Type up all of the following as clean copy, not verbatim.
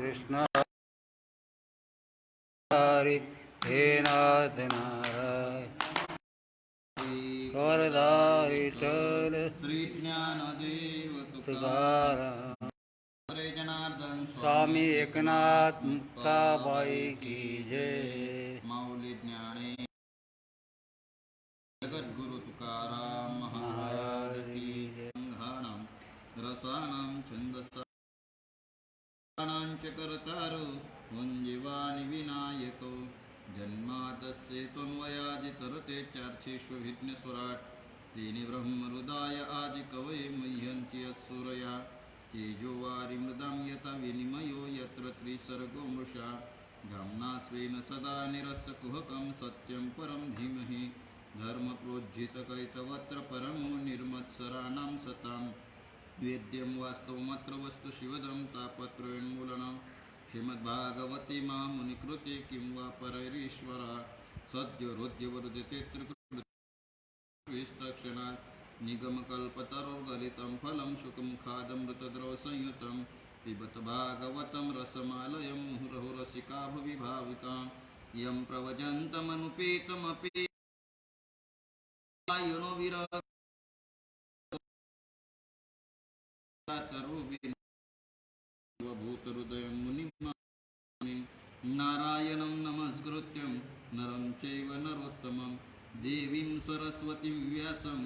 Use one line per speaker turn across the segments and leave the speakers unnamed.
कृष्ण हरि हे नाथ नारायण करधारी विठ्ठल
श्री ज्ञानदेव
तुकाराम
हरे जनार्दन
स्वामी एकनाथ मुक्ताबाई की जय।
माऊली ज्ञाने जगद्गुरु तुकाराम महाराज की जय। संघानां रसानां छन्दसानांच कर्तारो वंजीवानि विनायको जन्मातस्य त्वन्वयादितरते चार्चेष्वभिज्ञस्वराट् तेनि ब्रह्महृदाय आदिकवये मह्यन्ति यत्सूरया तेजोवारि मृदां यथा विनिमयो यत्र त्रिसर्गो मृषा धाम्ना स्वेन सदा निरस्तकुहकं सत्यं परं धीमहि धर्मप्रोज्झितकैतवत्र परमो निर्मत्सराणां सतां वेद्यं वास्तवमत्र वस्तु शिवदं तापत्रयोन्मूलनं श्रीमद्भागवते महामुनिकृते किं वा परैरीश्वरा सद्यो हृद्यवरुदिते त्रिकृष्णक्षणात् निगमकल्पतरोर्गलितं फलं शुकमुखादमृतद्रवसंयुतं पिबत भागवतं रसमालयं मुहुरहो रसिका भुवि भाविका यं प्रवजन्तमनुपेतमपि युनो विरभूतहृदयं मुनिं नारायणं नमस्कृत्यं नरं चैव नरोत्तमं देवीं सरस्वतीं व्यासं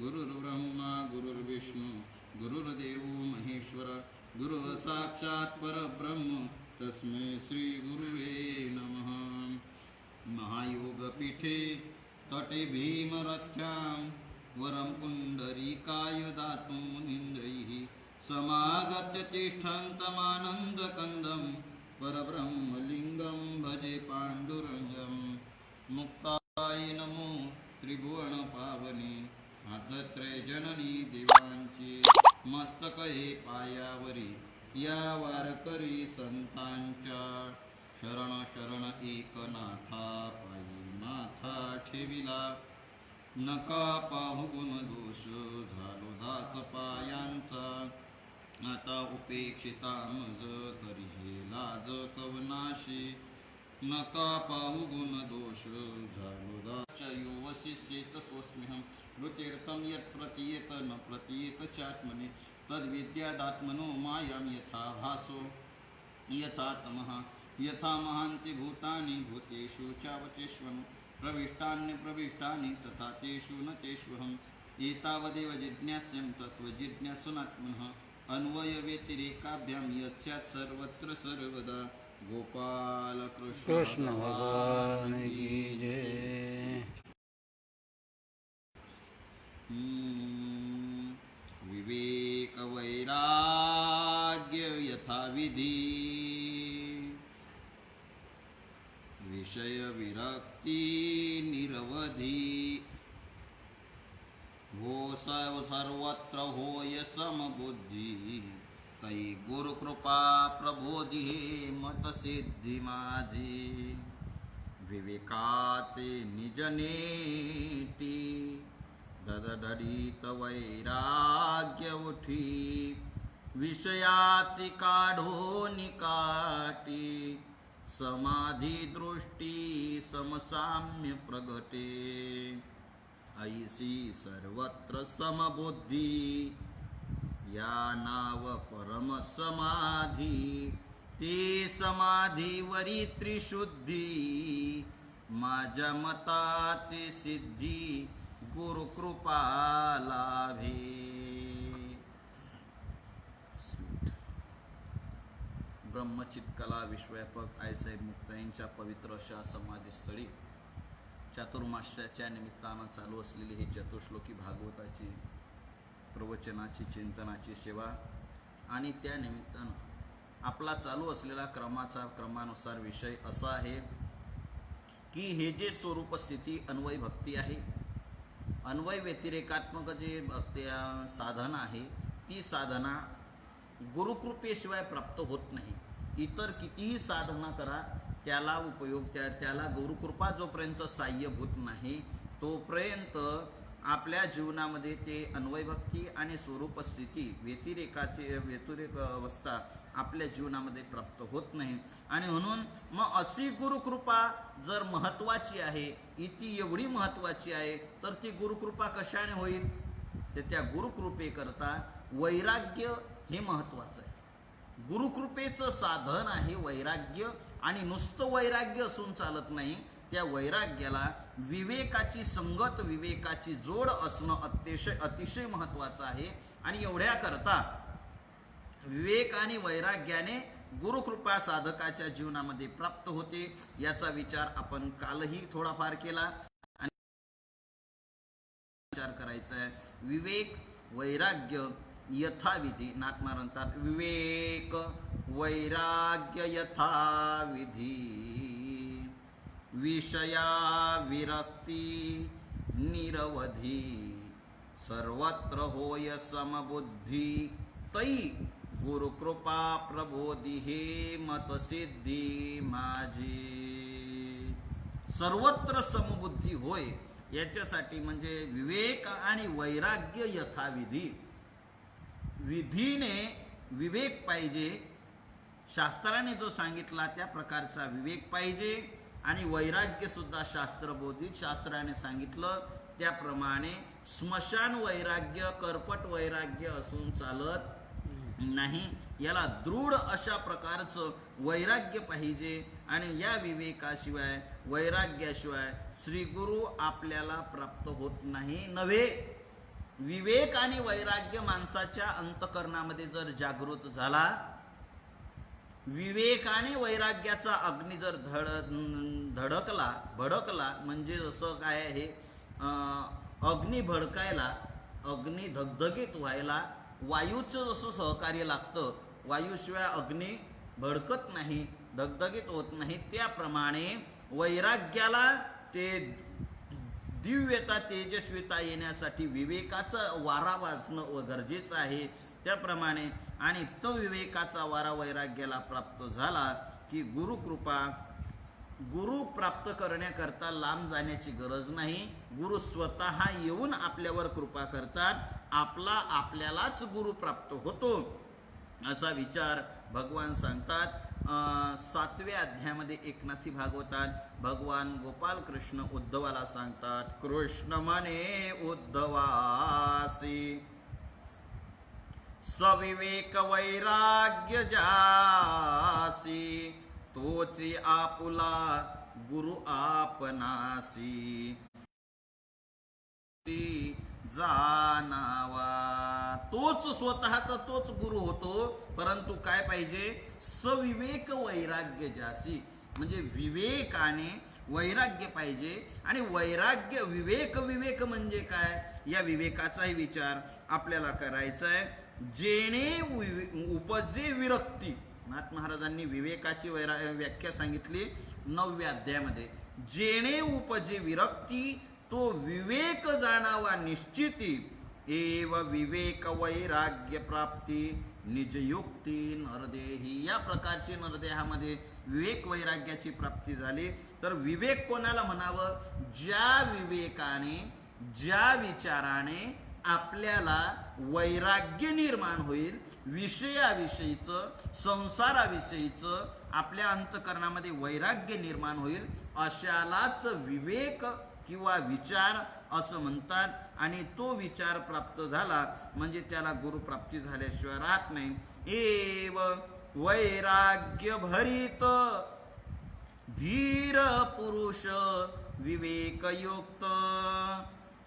गुरुर्ब्रह्मा गुरुर्विष्णु गुरुर्देवो महेश्वर गुरुर्साक्षात् परब्रह्म तस्मै श्रीगुरुवे नमः। महायोगपीठे तटे भीमरथ्यां वरं पुण्डरीकाय दातुं मुनीन्द्रैः समागत्य तिष्ठन्तमानन्दकन्दं परब्रह्मलिङ्गं भजे पाण्डुरङ्गं मुक्ताय नमो त्रिभुवनपावनी आदत्रयजननी देवांची मस्तकहे पायावरी या वारकरी संतांच्या शरण शरण एकनाथा पायी नाथा ठेविला नका पाहू गुण दोष झालो दास पायांचा आता उपेक्षिता मज तरी हे लाज कवनाशी नका पाहू गुण दोष झालो दास युवशिष्येत सोस्म्यहं रुतीर्थं यत् प्रतीयेत न प्रतीयेत चात्मने तद्विद्यादात्मनो मायां यथा भासो यथा तमः यथा महान्ति भूतानि भूतेषु चावचेष्वन् प्रविष्टान्यप्रविष्टानि तथा तेषु न तेष्वहम् एतावदेव जिज्ञास्यं तत्त्वजिज्ञासुनात्मनः अन्वयव्यतिरेकाभ्यां यत् स्यात् सर्वत्र सर्वदा गोपाल
कृष्ण भगवान की जय।
विवेक वैराग्य यथा विधि विषय विरक्ति निरवधि हो सर्वत्र होय समबुद्धि तै गुरुकृपा प्रबोधी मत सिद्धी माझी विवेकाचे निजनेटी ददडीत वैराग्य उठी विषयाची काढून काटी समाधी दृष्टी समसाम्य प्रगटे ऐसी सर्वत्र समबुद्धी या नाव परम समाधी ती समाधीवरी त्रिशुद्धी माझ्या मताची सिद्धी गुरुकृपा लाभे। ब्रह्मचित्कला विश्वव्यापक आईसाहेब मुक्त यांच्या पवित्र अशा समाधीस्थळी चातुर्मास्याच्या निमित्तानं चालू असलेली ही चतुश्लोकी भागवताची प्रवचनाची चिंतनाची सेवा आणि त्या निमित्तानं आपला चालू असलेला क्रमानुसार विषय असा आहे की हे जे स्वरूप स्थिती अन्वय भक्ती आहे, अन्वय व्यतिरेकात्मक जे भक्ती साधना आहे ती साधना गुरुकृपेशिवाय प्राप्त होत नाही। इतर कितीही साधना करा त्याला उपयोग त्याला गुरुकृपा जोपर्यंत साह्यभूत नाही तोपर्यंत आपल्या जीवनामध्ये ते अन्वयभक्ती आणि स्वरूप स्थिती व्यतिरेक अवस्था आपल्या जीवनामध्ये प्राप्त होत नाही. आणि म्हणून मग अशी गुरुकृपा जर महत्त्वाची आहे, ती एवढी महत्त्वाची आहे, तर ती गुरुकृपा कशाने होईल? तर त्या गुरुकृपेकरता वैराग्य हे महत्त्वाचं आहे. गुरुकृपेचं साधन आहे वैराग्य. आणि नुसतं वैराग्य असून चालत नाही, त्या वैराग्याला विवेकाची संगत, विवेकाची जोड असणं अतिशय महत्त्वाचं आहे. आणि एवढ्याकरता विवेक आणि वैराग्याने गुरुकृपा साधकाच्या जीवनामध्ये प्राप्त होते. याचा विचार आपण कालही थोडाफार केला आणि विचार करायचा आहे. विवेक वैराग्य यथाविधी, नाथमा म्हणतात विवेक वैराग्य यथाविधी, विषया विरक्ती निरवधी, सर्वत्र होय समबुद्धी, तै गुरुकृपा प्रबोधी हे मतसिद्धी माझी. सर्वत्र समबुद्धी होय याच्यासाठी म्हणजे विवेक आणि वैराग्य यथाविधी. विधीने विवेक पाहिजे, शास्त्राने जो सांगितला त्या प्रकारचा विवेक पाहिजे. आणि वैराग्य सुद्धा शास्त्रबोधित, शास्त्राने सांगितलं त्याप्रमाणे स्मशान वैराग्य, करपट वैराग्य असून चालत नाही. याला दृढ अशा प्रकारचं वैराग्य पाहिजे. आणि या विवेकाशिवाय, वैराग्याशिवाय श्रीगुरु आपल्याला प्राप्त होत नाही नव्हे. विवेक आणि वैराग्य माणसाच्या अंतकरणामध्ये जर जागृत झाला, विवेकाने वैराग्याचा अग्नी जर भडकला, म्हणजे जसं काय आहे, अग्नी भडकायला, अग्नी धगधगीत व्हायला वायूचं जसं सहकार्य लागतं, वायूशिवाय अग्नी भडकत नाही, धगधगीत होत नाही, त्याप्रमाणे वैराग्याला ते दिव्यता, तेजस्विता येण्यासाठी विवेकाचा वारा वाजणं गरजेचं आहे. त्याप्रमाणे आणि तो विवेकाचा वारा वैराग्याला प्राप्त झाला की गुरुकृपा, गुरु प्राप्त करण्याकरता लांब जाण्याची गरज नाही. गुरु स्वतः येऊन आपल्यावर कृपा करतात, आपल्यालाच गुरु प्राप्त होतो असा विचार भगवान सांगतात. 7व्या अध्यायामध्ये एकनाथी भागवतात भगवान गोपाल कृष्ण उद्धवाला सांगतात, कृष्ण म्हणे उद्धवासी, सविवेक वैराग्य जासी, तोची आपुला गुरु आपणासी, जाणावा. तोच स्वतःचा तोच गुरु होतो, परंतु काय पाहिजे? सविवेक वैराग्य जासी, म्हणजे विवेकाने वैराग्य पाहिजे. आणि वैराग्य, विवेक म्हणजे काय? या विवेकाचाही विचार आपल्याला करायचा आहे. जेणे उपजे विरक्ती, नाथ महाराजांनी विवेकाची व्याख्या सांगितली 9व्या अध्यायामध्ये. जेणे उपजे विरक्ती, तो विवेक जाणावा निश्चिती, एव विवेक वैराग्य प्राप्ती निजयुक्ती नरदेही. या प्रकारची नरदेहामध्ये विवेक वैराग्याची प्राप्ती झाली. तर विवेक कोणाला म्हणावं? ज्या विवेकाने, ज्या विचाराने आपल्याला वैराग्य निर्माण होईल, विषयाविषयीचं, संसाराविषयीचं आपल्या अंतकरणामध्ये वैराग्य निर्माण होईल, अशालाच विवेक किंवा विचार असं म्हणतात. आणि तो विचार प्राप्त झाला म्हणजे त्याला गुरुप्राप्ती झाल्याशिवाय राहत नाही. एव वैराग्य भरित धीर पुरुष विवेकयुक्त,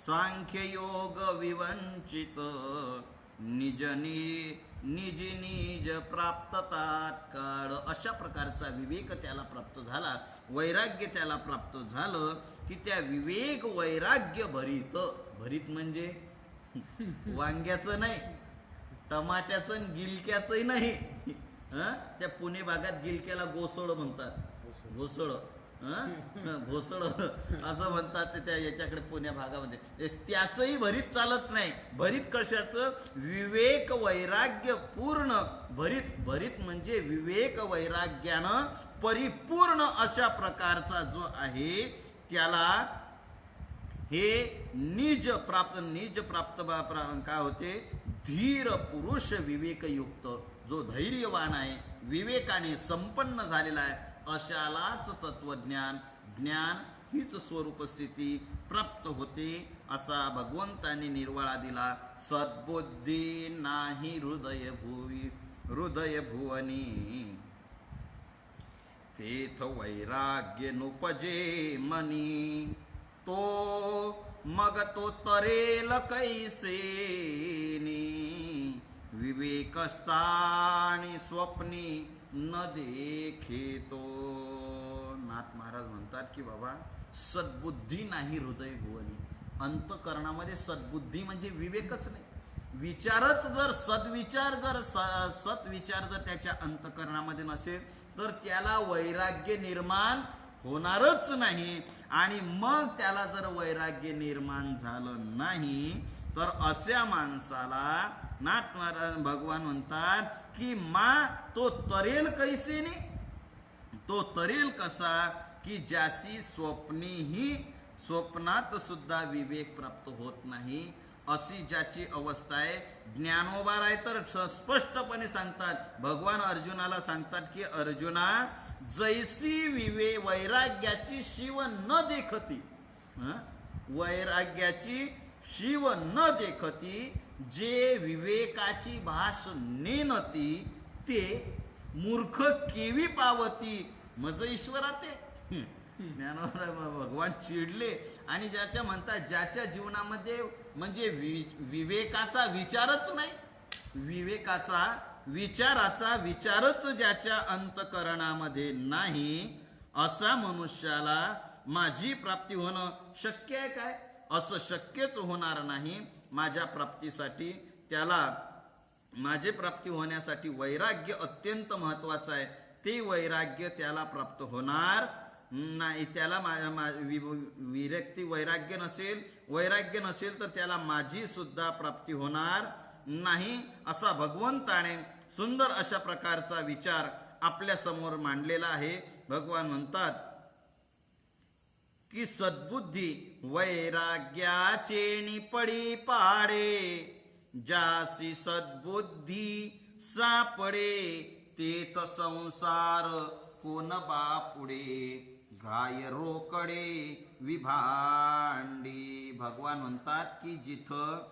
सांख्ययोग विवंचित, निज प्राप्त तात्काळ. अशा प्रकारचा विवेक त्याला प्राप्त झाला, वैराग्य त्याला प्राप्त झालं की त्या विवेक वैराग्य भरित, भरित म्हणजे वांग्याचं नाही, टमाट्याचं आणि गिलक्याचंही नाही. त्या पुणे भागात गिलक्याला गोसळ म्हणतात, घोसळ, घोसळ असं म्हणतात त्या याच्याकडे पुण्या भागामध्ये. त्याचंही भरीत चालत नाही. भरीत कशाचं? विवेक वैराग्य पूर्ण भरीत. भरीत म्हणजे विवेक वैराग्यानं परिपूर्ण अशा प्रकारचा जो आहे त्याला हे निज प्राप्त काय होते, धीर पुरुष विवेकयुक्त, जो धैर्यवान आहे, विवेकाने संपन्न झालेला आहे, अशालाच तत्वज्ञान ज्ञान हीच स्वरूप स्थिती प्राप्त होते, असा भगवंतांनी निर्वाळा दिला. सद्बुद्धी नाही हृदय भुवनी, तेथ वैराग्य नुपजे मनी, तो मग तो तरेल कैसेनी, विवेकस्थानी स्वप्नी न देखे तो. नाथ महाराज म्हणतात की बाबा, सद्बुद्धी नाही हृदय भुवनी. अंतकरणामध्ये सद्बुद्धी म्हणजे विवेकच नाही. विचारच जर सद्विचार जर त्याच्या अंतकरणामध्ये नसेल तर त्याला वैराग्य निर्माण होणारच नाही. आणि मग त्याला जर वैराग्य निर्माण झालं नाही तर अशा माणसाला नाथ महाराज भगवान म्हणतात की तो तरेल कैसेने, तो तरेल कसा की ज्याची स्वप्नात सुद्धा विवेक प्राप्त होत नाही, अशी ज्याची अवस्था आहे. ज्ञानोबा राय तर स्पष्टपणे सांगतात, भगवान अर्जुनाला सांगतात की अर्जुना, जैसी वैराग्याची शिव न देखती, वैराग्याची शिव न देखती, जे विवेकाची भाष नेनती, ते मूर्ख केवी पावती मज ईश्वरा ते. ज्ञानोबा भगवान चिडले आणि ज्याच्या म्हणतात ज्याच्या जीवनामध्ये म्हणजे विवेकाचा विचारच नाही, विचाराचा विचारच ज्याच्या अंतकरणामध्ये नाही, असा मनुष्याला माझी प्राप्ती होणं शक्य आहे काय? असं शक्यच होणार नाही. माझ्या प्राप्तीसाठी माझी प्राप्ती होण्यासाठी वैराग्य अत्यंत महत्वाचं आहे. ते वैराग्य त्याला प्राप्त होणार नाही. त्याला वैराग्य नसेल तर त्याला माझी सुद्धा प्राप्ती होणार नाही, असा भगवंताने सुंदर अशा प्रकारचा विचार आपल्या समोर मांडलेला आहे. भगवान म्हणतात की सद्बुद्धी वैराग्याचे निपडी पाडे, जासी सद्बुद्धी सापडे, तेथ संसार कोण बापुडे, घाय रोकडे विभांडी. भगवान म्हणतात की जिथं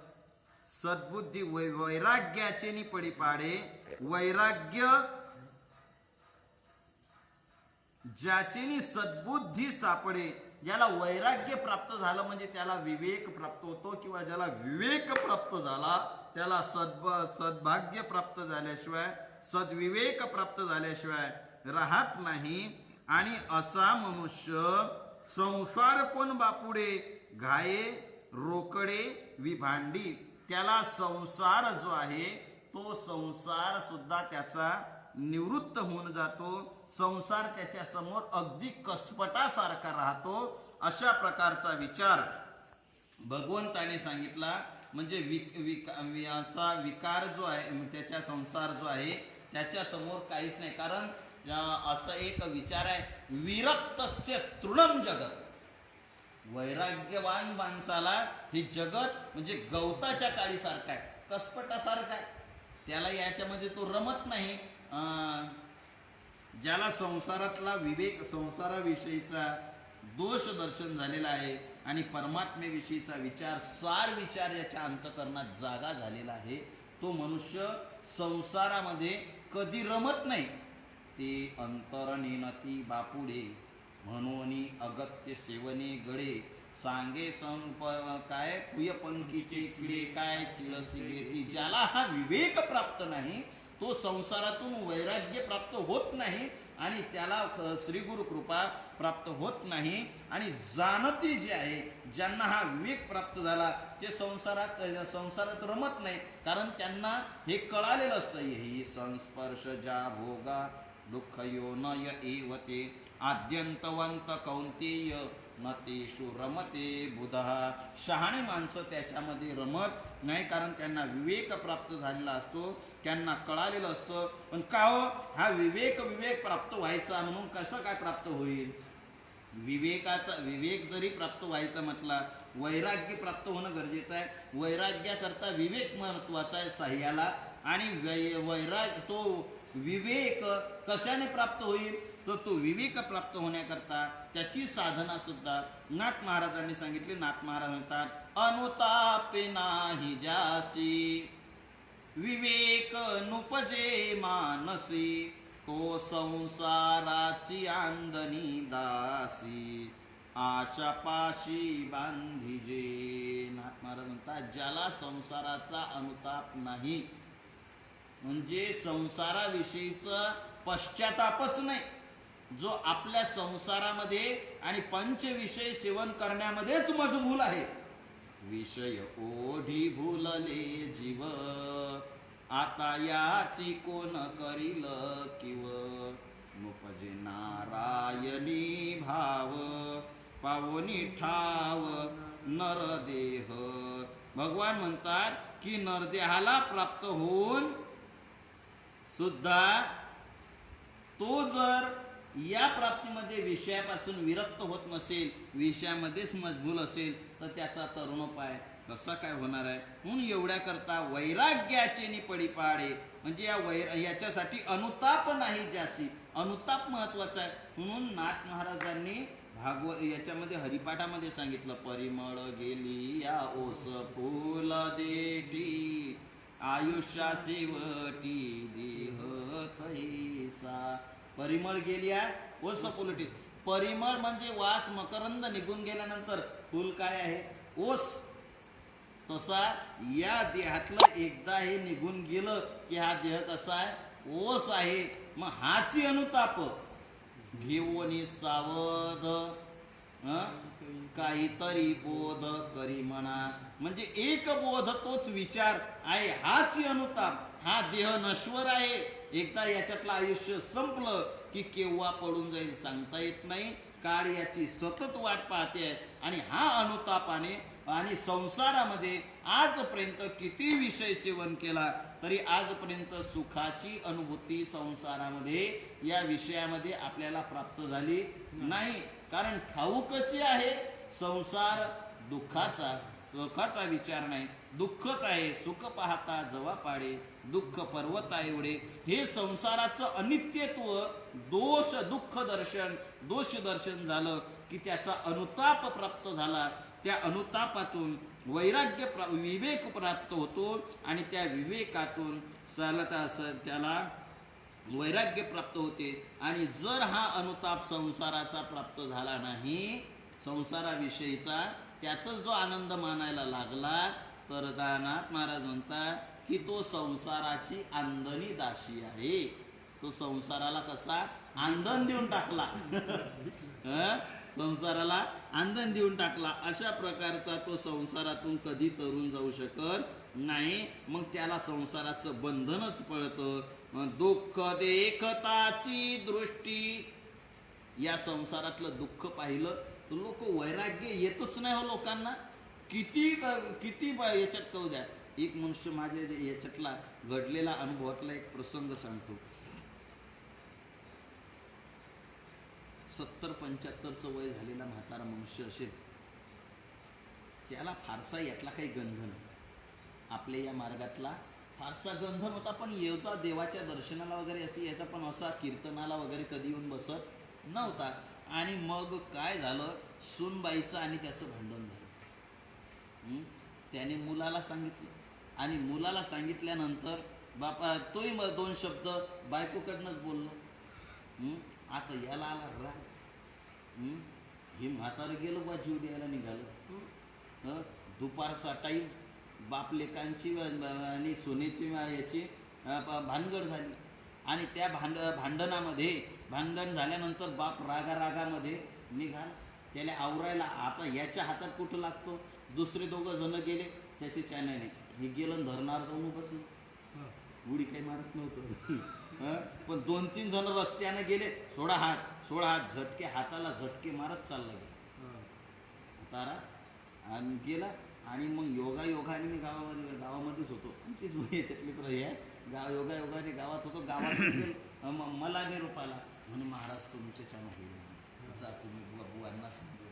सद्बुद्धी वैराग्याचे निपडी पाडे, वैराग्य ज्याचे सद्बुद्धी सापडे, ज्याला वैराग्य प्राप्त झालं म्हणजे त्याला विवेक प्राप्त होतो, किंवा ज्याला विवेक प्राप्त झाला त्याला सद्भाग्य प्राप्त झाल्याशिवाय, सद्विवेक प्राप्त झाल्याशिवाय राहत नाही. आणि असा मनुष्य संसार कोण बापुडे, घाये रोकडे विभांडी, त्याला संसार जो आहे तो संसार सुद्धा त्याचा निवृत्त होऊन जातो. संसार त्याच्या समोर अगदी कसपटासारखा राहतो. अशा प्रकारचा विचार भगवंताने सांगितला. म्हणजे असा विकार जो आहे, त्याच्या संसार जो आहे त्याच्या समोर काहीच नाही. कारण असं एक विचार आहे, विरक्तस्य तृणम जगत. वैराग्यवान माणसाला हे जगत म्हणजे गवताच्या काळीसारखं आहे, कसपटासारखं आहे, त्याला याच्यामध्ये तो रमत नाही. ज्याला संसारातला विवेक, संसाराविषयीचा दोष दर्शन झालेला आहे आणि परमात्मेविषयीचा विचार, सार विचार याच्या अंतकरणात जागा झालेला आहे, तो मनुष्य संसारामध्ये कधी रमत नाही. ते अंतरणेनती बापुडे, म्हणून अगत्य सेवने गडे, सांगे काय पुयपंखीचे किडे, काय चिळसी घेती. ज्याला हा विवेक प्राप्त नाही तो संसारातून वैराग्य प्राप्त होत नाही आणि त्याला श्री गुरु कृपा प्राप्त होत नाही. आणि जाणती जे आहे, ज्यांना हा विवेक प्राप्त झाला ते संसारात रमत नाही. कारण त्यांना हे कळालेलं असतं, ही संस्पर्श ज्या भोगा दुःख यो नय एवते, आद्यंतवंत कौंतेय न तेषु रमते बुधा. शहाणे माणसं त्याच्यामध्ये रमत नाही, कारण त्यांना विवेक प्राप्त झालेला असतो, त्यांना कळालेलं असतं. पण का हो, हा विवेक प्राप्त व्हायचा म्हणून कसं काय प्राप्त होईल? विवेक जरी प्राप्त व्हायचा म्हटला, वैराग्य प्राप्त होणं गरजेचं आहे. वैराग्याकरता विवेक महत्वाचा आहे साह्याला. आणि तो विवेक कशाने प्राप्त होईल, तर तो विवेक प्राप्त होण्याकरता त्याची साधना सुद्धा नाथ महाराजांनी सांगितली. नाथ महाराज म्हणतात, अनुतापे नाही जासी विवेक नुपजे मानसी, तो संसाराची आंदणी दासी आशापाशी बांधिजे. नाथ महाराज म्हणतात, ज्याला संसाराचा अनुताप नाही, म्हणजे संसाराविषयीचा पश्चातापच नाही, जो आपल्या संसारामध्ये आणि पंचविषय सेवन करण्यामध्येच मजबूल आहे. विषय ओढी भुलले जीव, आता याची कोण करील किव, मुपजे नारायणी भाव, पावनी ठाव नरदेह. भगवान म्हणतात की नरदेहाला प्राप्त होऊन सुद्धा तो जर या प्राप्तीमध्ये विषयापासून विरक्त होत नसेल, विषयामध्येच मजबूल असेल, तर त्याचा तरुणोपाय कसा काय होणार आहे. म्हणून एवढ्या करता वैराग्याचे नि पडी पाडे, म्हणजे याच्यासाठी अनुताप नाही जासी. अनुताप महत्वाचा आहे. म्हणून नाथ महाराजांनी याच्यामध्ये हरिपाठामध्ये सांगितलं, परिमळ गेली या ओस फुल देठी, आयुष्या शेवटी देह तैसा. परिमळ गेली आहे ओस फुलटी. परिमळ म्हणजे वास, मकरंद निघून गेल्यानंतर फुल काय आहे, ओस. तसा या देहातलं एकदा हे निघून गेलं की हा देह कसा आहे, ओस आहे. मग हाची अनुताप घेऊन सावध काहीतरी बोध करी म्हणा. म्हणजे एक बोध तोच विचार आहे, हाच अनुताप. हा देह नश्वर आहे, एकदा याच्यातलं आयुष्य संपलं की केव्हा पडून जाईल सांगता येत नाही. काळ याची सतत वाट पाहते. आणि हा अनुतापाने आणि संसारामध्ये आजपर्यंत किती विषय सेवन केला तरी आजपर्यंत सुखाची अनुभूती संसारामध्ये या विषयामध्ये आपल्याला प्राप्त झाली नाही. कारण ठाऊकची आहे संसार दुःखाचा, सुखाचा विचार नाही, दुःखच आहे. सुख पाहता जवा पाडे, दुःख पर्वता एवढे. हे संसाराचं अनित्यत्व, दोष दुःख दर्शन, दोष दर्शन झालं की त्याचा अनुताप प्राप्त झाला. त्या अनुतापातून वैराग्य विवेक प्राप्त होतो आणि त्या विवेकातून त्याला वैराग्य प्राप्त होते. आणि जर हा अनुताप संसाराचा प्राप्त झाला नाही, संसाराविषयीचा, त्यातच जो आनंद मानायला लागला, तर नाथ महाराज म्हणतात की तो संसाराची आंदणी दासी आहे. तो संसाराला कसा आंदण देऊन टाकला संसाराला आंदण देऊन टाकला. अशा प्रकारचा तो संसारातून कधी तरून जाऊ शकत नाही. मग त्याला संसाराचं बंधनच पडतं. दुःख देखताची दृष्टी. या संसारातलं दुःख पाहिलं तर लोक वैराग्य येतच नाही हो लोकांना. किती याच्यात कळू द्या. एक मनुष्य माझ्या याच्यातला घडलेला अनुभवातला एक प्रसंग सांगतो. 70-75चं वय झालेला म्हातारा मनुष्य असेल, त्याला फारसा यातला काही गंध नाही. आपल्या या मार्गातला फारसा गंध नव्हता, पण याचा देवाच्या दर्शनाला वगैरे असे याचा पण असा कीर्तनाला वगैरे कधी येऊन बसत नव्हता. आणि मग काय झालं, सूनबाईचं आणि त्याचं भांडण झालं. त्याने मुलाला सांगितलं आणि मुलाला सांगितल्यानंतर बापा तोही मग 2 शब्द बायकोकडनंच बोललो. आता याला आला राग. हे म्हातारं गेलं बा, जीव द्यायला निघालं. दुपारचा टाईम, बाप लेकांची आणि सोनेची याची भानगड झाली. आणि त्या भांडण झाल्यानंतर बाप रागामध्ये निघाला. त्याला आवरायला आता याच्या हातात कुठं लागतो. दुसरे 2 जण गेले, त्याची चॅनल नाही. हे गेलं धरणार जाऊन बसलं. उडी काही मारत नव्हतं. पण 2-3 जण रस्त्याने गेले, सोडा हात झटके, हाताला झटके मारत चालला गेला तारा आणि गेला. आणि मग योगाने मी गावामध्येच होतो. आमचीच याच्यातली हे आहे, योगाने गावात होतो. गावात गेलो, मला निरोप आला म्हणे महाराज तुमचे छान होईल, जा तुम्ही बुवांना सांगू.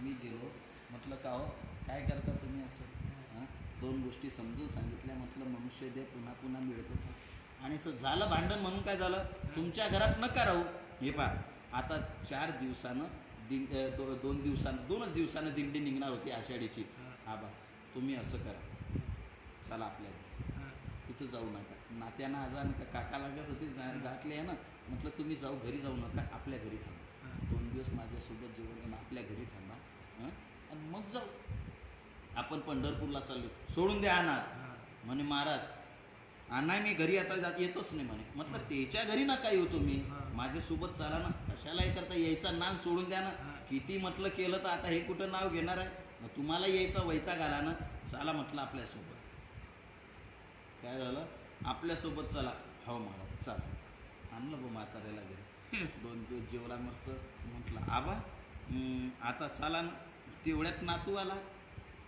मी गेलो, म्हटलं का हो, काय करता तुम्ही असं हां? दोन गोष्टी समजून सांगितल्या, म्हटलं मनुष्य देह पुन्हा पुन्हा मिळत होता. आणि असं झालं भांडण म्हणून काय झालं, तुमच्या घरात नका राहू. हे पहा, आता 4 दिवसानं 2 दिवसानं दिंडी निघणार होती आषाढीची. आबा तुम्ही असं करा, चला आपल्या तिथं जाऊ नका. नात्यानं आजार काका लागत होती घातले आहे ना, म्हटलं तुम्ही घरी जाऊ नका, आपल्या घरी थांबा. 2 दिवस माझ्यासोबत जेवण आपल्या घरी थांबा आणि मग जाऊ. आपण पंढरपूरला चाललो, सोडून द्या अनाथ. म्हणे महाराज नाही मी घरी आता येतोच नाही म्हणे. म्हटलं त्याच्या घरी नका येऊ तुम्ही, माझ्यासोबत चाला ना. कशाला हे करता, यायचा नाव सोडून द्या ना. किती म्हटलं केलं तर आता हे कुठं नाव घेणार आहे. मग तुम्हाला यायचा वैताग आला ना, चला म्हटलं आपल्यासोबत. काय झालं, आपल्यासोबत चला. हो महाराज चला. आणलं बा म्हाताऱ्याला घरी. 2 दिवस जेवला मस्त. म्हटलं आबा आता चला ना. तेवढ्यात नातू आला.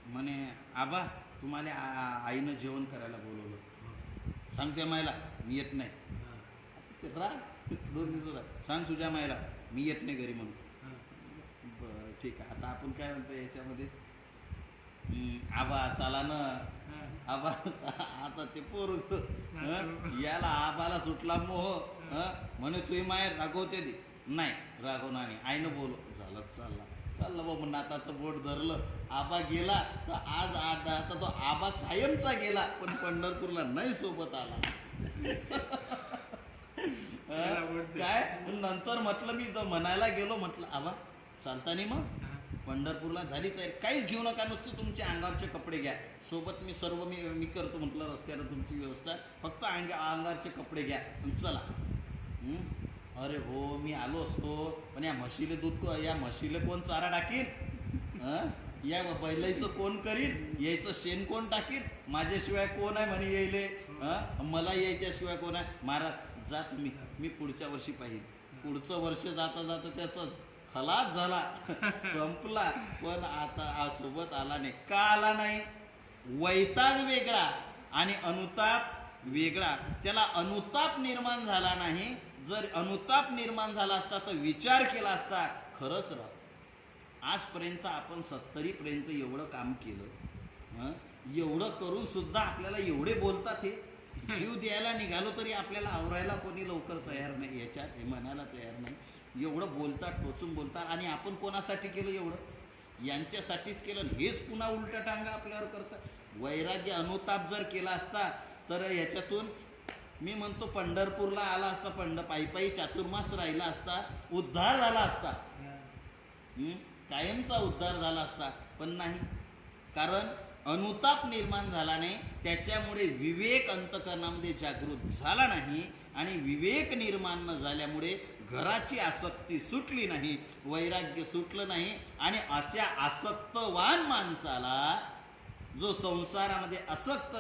म्हणे आबा तुम्हाला आईनं जेवण करायला बोलवलं. सांगते मायला मी येत नाही. ते राग 2 दिवस सांग तुझ्या मायला मी येत नाही घरी म्हणून. बरं ठीक आहे. आता आपण काय म्हणतो याच्यामध्ये, आबा चला ना. आबा आता ते पोर याला आबाला सुटला मोह. म्हणे तुही माय रागवते दे. नाही रागवणार नाही, आईनं बोल. झालं चालला बाबा. नाताचं बोट धरलं. आबा गेला तर आज आता तो आबा कायमचा गेला, पण पंढरपूरला नाही सोबत आला. काय नंतर म्हटलं मी म्हणायला गेलो, म्हटलं आबा चालता नाही मग पंढरपूरला झाली तयारी, काहीच घेऊ नका, नुसतं तुमचे अंगावरचे कपडे घ्या सोबत. मी सर्व मी करतो म्हटलं रस्त्याला तुमची व्यवस्था, फक्त अंगावरचे कपडे घ्या चला. अरे हो मी आलो असतो, पण या म्हशीले या म्हशीले कोण चारा टाकीन, या बैलाचं कोण करीन, यायचं शेण कोण टाकीन, माझ्याशिवाय कोण आहे म्हणे यायले, मला यायच्याशिवाय कोण आहे. महाराज जा तुम्ही, मी पुढच्या वर्षी पाहिजे. पुढचं वर्ष जाता जाता त्याचं खलास झाला, संपला. पण आता सोबत आला नाही. का आला नाही, वैताग वेगळा आणि अनुताप वेगळा. त्याला अनुताप निर्माण झाला नाही. जर अनुताप निर्माण झाला असता तर विचार केला असता, खरंच आजपर्यंत आपण 70 पर्यंत एवढं काम केलं, एवढं करून सुद्धा आपल्याला एवढे बोलतात. हे जीव द्यायला निघालो तरी आपल्याला आवरायला कोणी लवकर तयार नाही, याच्यात हे म्हणायला तयार नाही. एवढं बोलतात, टोचून बोलतात. आणि आपण कोणासाठी केलं एवढं, यांच्यासाठीच केलं. हेच पुन्हा उलट्या टांगा आपल्यावर करतात. वैराग्य अनुताप जर केला असता तर याच्यातून मी म्हणतो पंढरपूरला आला असता, पायी चातुर्मास राहिला असता, उद्धार झाला असता, कायमचा उद्धार झाला असता. पण नाही, कारण अनुताप निर्माण झाला नाही. त्याच्यामुळे विवेक अंतकरणामध्ये जागृत झाला नाही. आणि विवेक निर्माण न झाल्यामुळे घराची आसक्ती सुटली नाही, वैराग्य सुटलं नाही. आणि अशा आसक्तवान माणसाला, जो संसारामध्ये आसक्त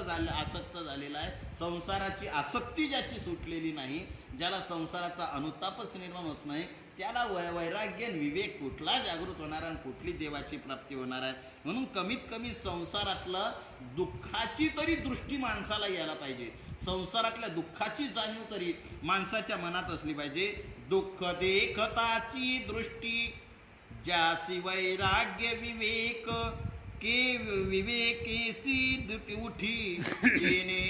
झालेला आहे, संसाराची आसक्ती ज्याची सुटलेली नाही, ज्याला संसाराचा अनुतापच निर्माण होत नाही, त्याला वैराग्य विवेक कुठला जागृत होणार आणि कुठली देवाची प्राप्ती होणार आहे. म्हणून कमीत कमी संसारातलं दुःखाची तरी दृष्टी माणसाला यायला पाहिजे. संसारातल्या दुःखाची जाणीव तरी माणसाच्या मनात असली पाहिजे. दुःख देखताची दृष्टी ज्यासी वैराग्य विवेक, के विवेकेसी उठी जेने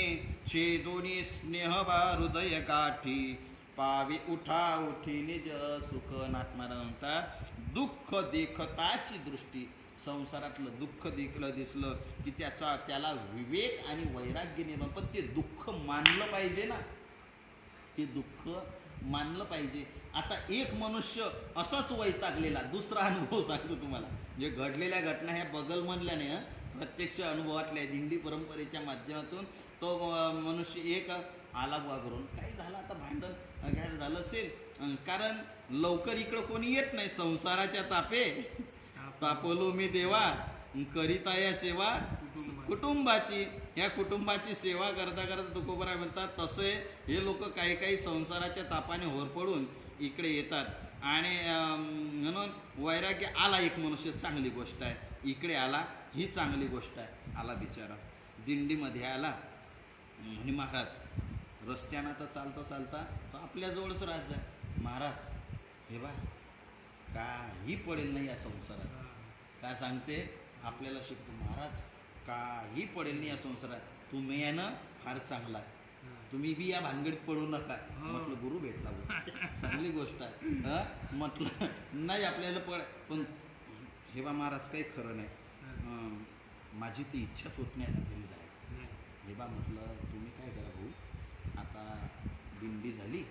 छेदोनी स्नेह हृदय गाठी, पावी उठा उठी निज सुख. नाथमारा म्हणतात दुःख देखताची दृष्टी. संसारातलं दुःख दिसलं की त्याला विवेक आणि वैराग्य निर्माण. पण ते दुःख मानलं पाहिजे ना, ते दुःख मानलं पाहिजे. आता एक मनुष्य असाच वैतागलेला, दुसरा अनुभव सांगतो तुम्हाला. जे घडलेल्या घटना ह्या बगल म्हणल्याने प्रत्यक्ष अनुभवातल्या दिंडी परंपरेच्या माध्यमातून तो मनुष्य एक आला बुवा घरून. काही झालं आता, भांडण घ्यायला झालं असेल, कारण लवकर इकडं कोणी येत नाही. संसाराच्या तापे तापलो मी देवा, करिता या सेवा कुटुंबाची. या कुटुंबाची सेवा करता करता तुकोबराय म्हणतात तसे हे लोक काही संसाराच्या तापाने होरपडून इकडे येतात. आणि म्हणून वैराग्य आला एक मनुष्य, चांगली गोष्ट आहे. इकडे आला, ही चांगली गोष्ट आहे. आला बिचारा दिंडीमध्ये आला आणि महाराज रस्त्यानं तर चालता तो आपल्याजवळच राहत जाय. महाराज हे बा काही पडेल नाही या संसारात. काय सांगते, आपल्याला शिकतो महाराज काही पडेल नाही या संसारात, तुम्ही आहे ना फार चांगला आहे, तुम्ही बी या भानगडीत पडू नका. म्हटलं गुरु भेटला बुवा. चांगली गोष्ट आहे. म्हटलं नाही आपल्याला पण हे बा महाराज काही खरं नाही. माझी ती इच्छाच होत नाही आता घरी जायला. हे बा म्हटलं तुम्ही काय करा भाऊ, आता दिंडी झाली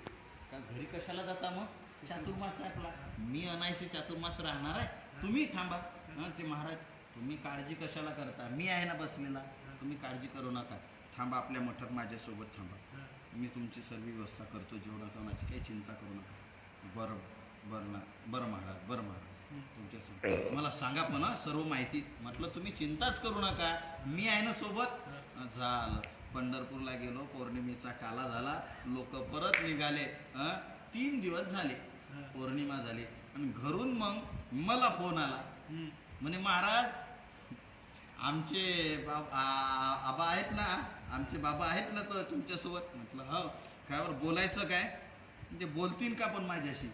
का घरी कशाला जाता मग, चातुर्मास आहे आपला, मी अनायसे चातुर्मास राहणार आहे, तुम्ही थांबा. ते महाराज तुम्ही काळजी कशाला करता, मी आहे ना बसलेला, तुम्ही काळजी करू नका, थांबा आपल्या मठात माझ्यासोबत थांबा, मी तुमची सर्व व्यवस्था करतो, जेवढा कोणाची काही चिंता करू नका. बरं महाराज तुमच्या मला सांगा पण सर्व माहिती. म्हटलं तुम्ही चिंताच करू नका, मी आहे ना सोबत. झालं पंढरपूरला गेलो, पौर्णिमेचा काला झाला, लोक परत निघाले. 3 दिवस झाले, पौर्णिमा झाली आणि घरून मग मला फोन आला, म्हणे महाराज आमचे आबा आहेत ना, आमचे बाबा आहेत ना तो तुमच्यासोबत. म्हटलं हो, काय बरं बोलायचं काय, ते बोलतील का पण माझ्याशी.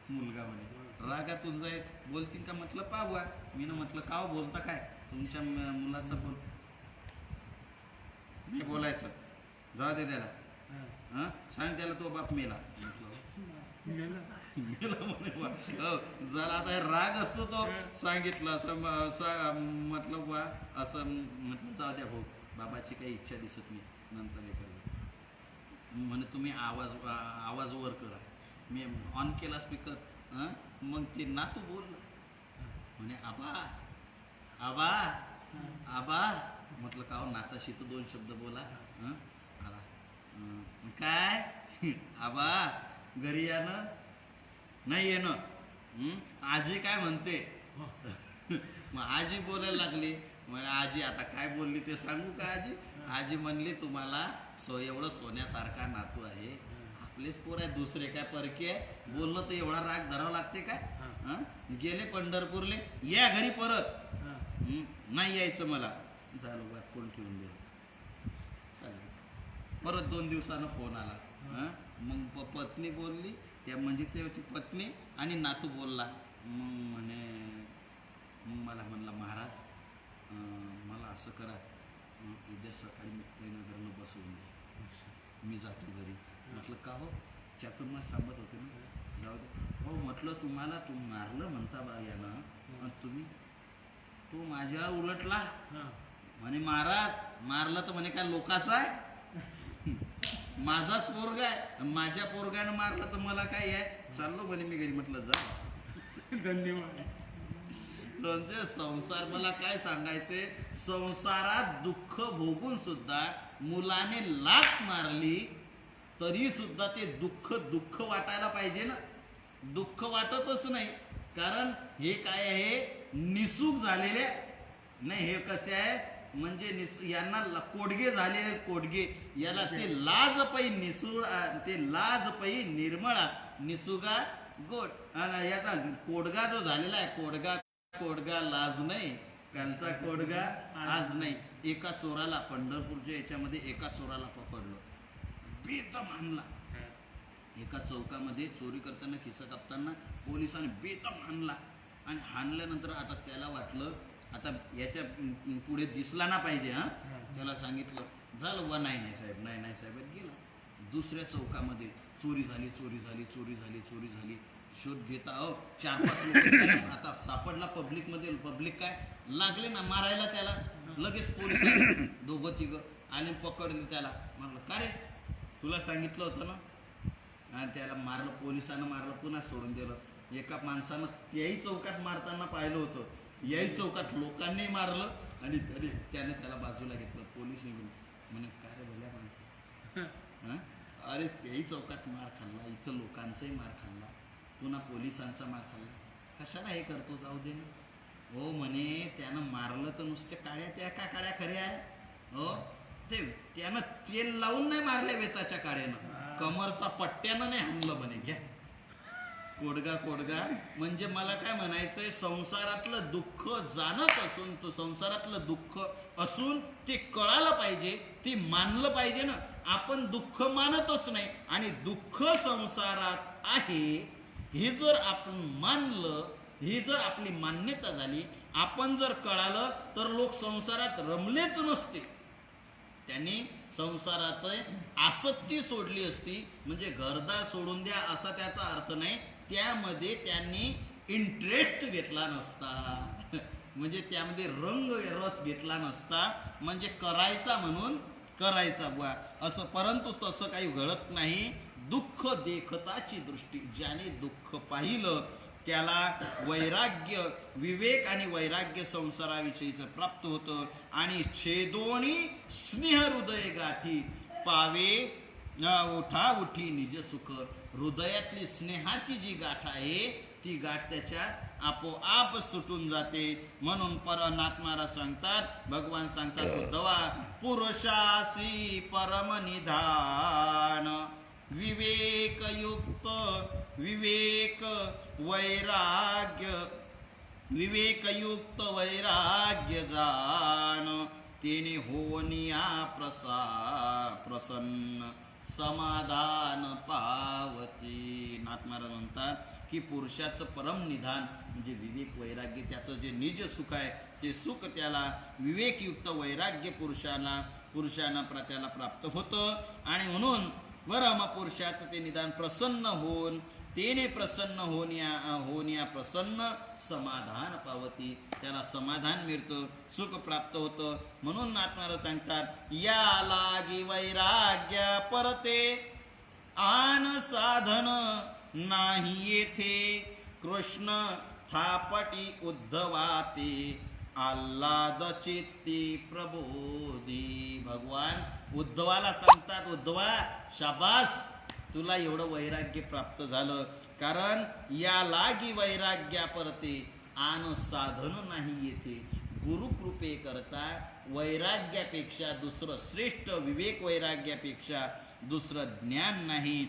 मुलगा म्हणे रागातून जाईल, बोलतील का. म्हटलं पाहूया. मी ना म्हटलं का बोलता काय, तुमच्या मुलाचं बोल, मी बोलायचं, जाऊ दे त्याला, सांग त्याला तो बाप मेला. म्हटलं मेला म्हणे हो, जरा आता राग असतो तो सांगितलं असं म्हटलं बा असं. म्हटलं जाऊ द्या भाऊ, बाबाची काही इच्छा दिसत नाही, नंतर हे करू. म्हणे तुम्ही आवाज वर करा. मी ऑन केला स्पीकर. मग ते नातू बोलला, म्हणे आबा आबा आबा. म्हटलं का हो नाताशी तर 2 शब्द बोला. आला काय आबा घरी यानं नाही येणं, आजी काय म्हणते. मग आजी बोलायला लागली. मग आजी आता काय बोलली ते सांगू का. आजी म्हणली तुम्हाला एवढं सोन्यासारखा नातू आहे, आपलेच पोर आहे, दुसरे काय परके आहे, बोललं तर एवढा राग धरावा लागते काय. गेले पंढरपूरले, या घरी परत. नाही यायचं मला. झालं बा फोन ठेवून दिलं. चालेल. परत 2 दिवसानं फोन आला. मग पत्नी बोलली, त्या म्हणजे त्याची पत्नी आणि नातू बोलला. मग म्हणे मला म्हणला महाराज मला असं करा, उद्या सकाळी मुक्ताईनगरनं बसवून द्या, मी जातो घरी. म्हटलं का हो, चातुर्मास थांबत होते ना, जाऊ दे. हो म्हटलं तुम्हाला तू मारलं म्हणता बा यानं, तुम्ही तो माझ्यावर उलटला. म्हणे महाराज मारलं तर म्हणे काय लोकाचा आहे, माझाच पोरगा आहे, माझ्या पोरग्यानं मारलं तर मला काय आहे. चाललो म्हणे मी घरी. म्हटलं जा. धन्यवाद. म्हणजे संसार, मला काय सांगायचे, संसारात दुःख भोगून सुद्धा मुलाने लाथ मारली तरी सुद्धा ते दुःख वाटायला पाहिजे ना. दुःख वाटतच नाही, कारण हे काय आहे, निसूक झालेले नाही. हे कसे आहे म्हणजे यांना कोडगे झालेले, कोडगे याला ते लाज पै निसूळ, ते लाज पै निर्मळा निसुगा गोड. आणि याचा कोडगा जो झालेला आहे, कोडगा लाज नाही, त्यांचा कोडगा आज नाही. एका चोराला पंढरपूरच्या याच्यामध्ये एका चोराला पकडलं, बेदम हाणला. एका चौकामध्ये चोरी करताना, खिसा कापताना पोलिसांनी बेदम हाणला. आणि हाणल्यानंतर आता त्याला वाटलं आता याच्या पुढे दिसला ना पाहिजे. त्याला सांगितलं झालं बा, नाही साहेब, नाही साहेब. गेला. दुसऱ्या चौकामध्ये चोरी झाली. शोध घेता 4-5 लोक आता सापडला पब्लिक काय लागले ना मारायला त्याला. लगेच पोलीस 2-3 आले, पकडले त्याला. म्हटलं का रे, तुला सांगितलं होतं ना. आणि त्याला मारलं, पोलिसानं मारलं, पुन्हा सोडून दिलं. एका माणसानं त्याही चौकात मारताना पाहिलं होतं, याही चौकात लोकांनी मारलं आणि तरी त्याने त्याला बाजूला घेतलं. पोलीस निघून म्हणे काय रे भल्या माणसं, अरे त्याही चौकात मार खाल्ला, इथं लोकांचाही मार खाल्ला, पुन्हा पोलिसांचा मार खाल्ला, कशाला हे करतो, जाऊ दे ना. हो म्हणे त्यानं मारलं तर नुसते काळ्या, त्या का काळ्या खऱ्या आहे. हो त्यानं तेल लावून नाही मारले वेताच्या काळ्यानं, कमरचा पट्ट्यानं नाही हाणलं म्हणे. घ्या कोडगा. म्हणजे मला काय म्हणायचंय, संसारातलं दुःख जाणत असून, तो संसारातलं दुःख असून ते कळालं पाहिजे, ते मानलं पाहिजे ना. आपण दुःख मानतच नाही आणि दुःख संसारात आहे हे जर आपण मानलं, ही जर आपली मान्यता झाली, आपण जर कळालं तर लोक संसारात रमलेच नसते. त्यांनी संसाराचं आसक्ती सोडली असती. म्हणजे घरदार सोडून द्या असा त्याचा अर्थ नाही, त्यामध्ये त्यांनी इंटरेस्ट घेतला नसता. म्हणजे त्यामध्ये रंग रस घेतला नसता. म्हणजे करायचा म्हणून करायचा बुवा असं. परंतु तसं काही घडत नाही. दुःख देखताची दृष्टी, ज्याने दुःख पाहिलं त्याला वैराग्य, विवेक आणि वैराग्य संसाराविषयीचं प्राप्त होतं. आणि छेदोणी स्नेह हृदय गाठी पावे उठा उठी निज सुख. हृदयातली स्नेहाची जी गाठ आहे ती गाठ त्याच्या आपोआप सुटून जाते. म्हणून नाथ महाराज सांगतात, भगवान सांगतात उद्धवा, पुरुषासी परमनिधान विवेकयुक्त विवेकयुक्त वैराग्य जान तेने होनिया प्रसन्न समाधान पावती. नाथ महाराज म्हणतात की पुरुषाचं परम निधान म्हणजे विवेक वैराग्य, त्याचं जे निज सुख आहे ते सुख त्याला विवेकयुक्त वैराग्य पुरुषांना त्याला प्राप्त होतं. आणि म्हणून परम पुरुषाचं ते निदान प्रसन्न होऊन तेने प्रसन्न होनिया प्रसन्न समाधान पावती. त्याला समाधान मिळतं, सुख प्राप्त होतं. म्हणून नाथ महाराज सांगतात, या लागी वैराग्य परते आन साधन नाही येथे कृष्ण थापटी उद्धवाते आल्हाद चित्ती प्रबोधी. भगवान उद्धवाला सांगतात, उद्धवा शाबास, तुला एवढं वैराग्य प्राप्त झालं. कारण या लागी वैराग्या परते आन साधन नाही येते. गुरुकृपे करता वैराग्यापेक्षा दुसरं श्रेष्ठ, विवेक वैराग्यापेक्षा दुसरं ज्ञान नाही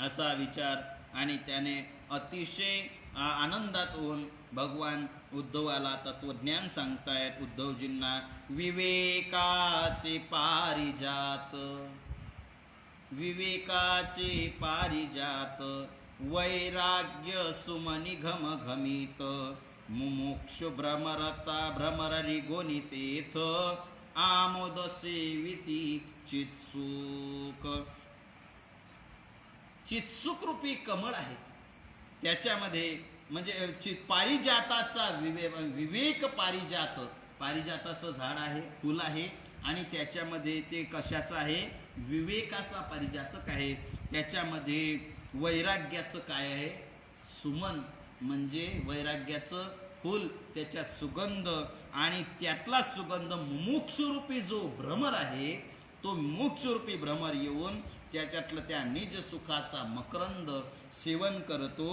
असा विचार. आणि त्याने अतिशय आनंदात होऊन भगवान उद्धवाला तत्वज्ञान सांगतायत. उद्धवजींना विवेकाचे पारिजात वैराग्य सुमनी घमघमित मुमुक्ष भ्रमररी गोनितेथ आमोद सेविती चित्सुक रूपी कमळ आहे. त्याच्यामध्ये म्हणजे पारिजाताचा विवेक पारिजाताचं झाड आहे, फुल आहे. आणि त्याच्यामध्ये ते कशाचं आहे? विवेकाचा पारिजातक आहे. त्याच्यामध्ये वैराग्याचं काय आहे? सुमन म्हणजे वैराग्याचं फुल, त्याच्यात सुगंध. आणि त्यातला सुगंध मुमुक्षुरूपी जो भ्रमर आहे, तो मुमुक्षुरूपी भ्रमर येऊन त्याच्यातलं त्या निज सुखाचा मकरंद सेवन करतो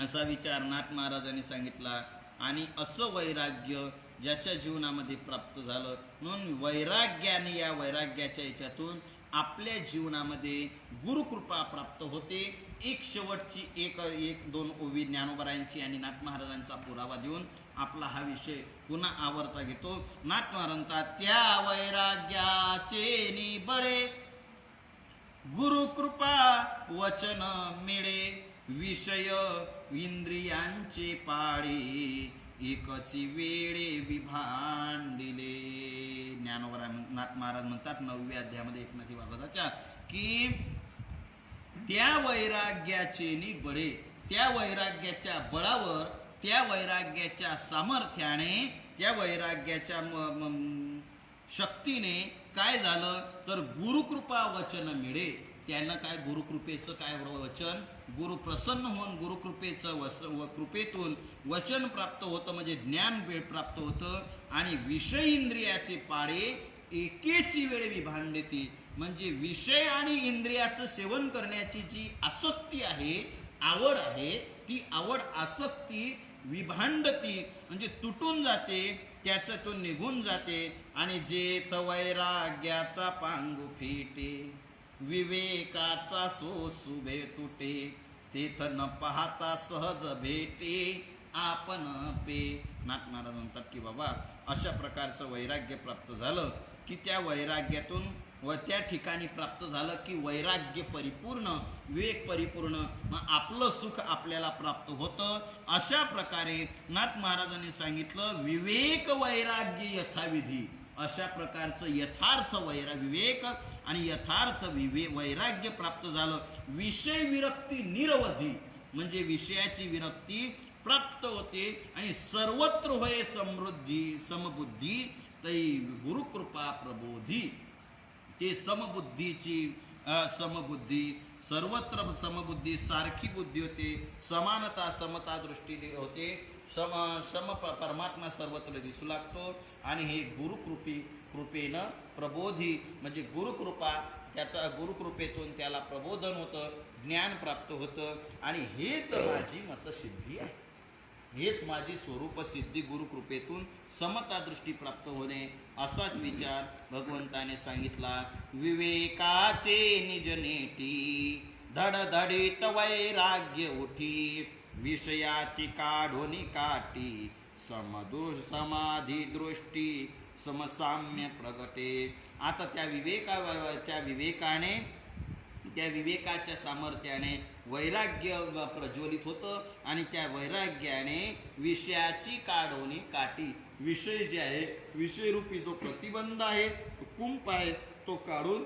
असा विचार नाथ महाराजांनी सांगितला. आणि असं वैराग्य ज्याच्या जीवनामध्ये प्राप्त झालं, म्हणून वैराग्याने या वैराग्याच्या याच्यातून आपल्या जीवनामध्ये गुरुकृपा प्राप्त होते. एक शेवटची एक दोन ओवी ज्ञानोबरायांची आणि नाथ महाराजांचा पुरावा देऊन आपला हा विषय पुन्हा आवर्ता घेतो. नाथ महाराज म्हणतात, त्या वैराग्याचे निबळे गुरुकृपा वचन मिळे विषय इंद्रियांचे पाळे एकची वेळे विभांडिले. ज्ञानोबरा नाथ महाराज म्हणतात 9व्या अध्यायामध्ये एकनाथी भागवताच्या की त्या वैराग्याचे निबळे, त्या वैराग्याच्या बळावर, त्या वैराग्याच्या सामर्थ्याने, त्या वैराग्याच्या शक्तीने काय झालं तर गुरुकृपा वचन मिळे. त्यांना काय गुरुकृपेचं काय वचन, गुरु प्रसन्न होऊन गुरुकृपेचं कृपेतून वचन प्राप्त होतं म्हणजे ज्ञान प्राप्त होतं. आणि विषय इंद्रियाचे पाळे एकेची वेळ विभांडती म्हणजे विषय आणि इंद्रियाचं सेवन करण्याची जी आसक्ती आहे, आवड आहे, ती आवड आसक्ती विभांडती म्हणजे तुटून जाते, त्याच्यातून निघून जाते. आणि जेथ वैराग्याचा पांगू फिटे विवेकाचा सुभे तुटे तेथ न पाहता सहज भेटे आपण पे. नाथ महाराज म्हणतात की बाबा अशा प्रकारचं वैराग्य प्राप्त झालं की त्या वैराग्यातून व त्या ठिकाणी प्राप्त झालं की वैराग्य परिपूर्ण, विवेक परिपूर्ण, मग आपलं सुख आपल्याला प्राप्त होतं. अशा प्रकारे नाथ महाराजांनी सांगितलं विवेक वैराग्य यथाविधी. अशा प्रकारचं यथार्थ विवेक आणि यथार्थ वैराग्य प्राप्त झालं. विषय विरक्ती निरवधी म्हणजे विषयाची विरक्ती प्राप्त होते आणि सर्वत्र होय समृद्धी समबुद्धी तै गुरुकृपा प्रबोधी. ते समबुद्धीची समबुद्धी, सर्वत्र समबुद्धी, सारखी बुद्धी होते, समानता समता दृष्टी होते, सम परमात्मा सर्वत्र दिसू लागतो. आणि हे कृपेनं प्रबोधी म्हणजे गुरुकृपा, त्याचा गुरुकृपेतून त्याला प्रबोधन होतं, ज्ञान प्राप्त होतं. आणि हेच माझी मतसिद्धी आहे, हेच माझी स्वरूप सिद्धी गुरुकृपेतून समता दृष्टी प्राप्त होणे. असाच विचार भगवंताने सांगितला. विवेकाचे निज नेटी धडधडीत वैराग्य उठी, विषयाची काढोनी काठी समाधी दृष्टी समसाम्य प्रगटे. आता त्या विवेकाच्या सामर्थ्याने वैराग्य प्रज्वलित होतं आणि त्या वैराग्याने विषयाची काढोनी काठी, विषय जे आहे, विषयरूपी जो प्रतिबंध आहे, तो कुंप आहे, तो काढून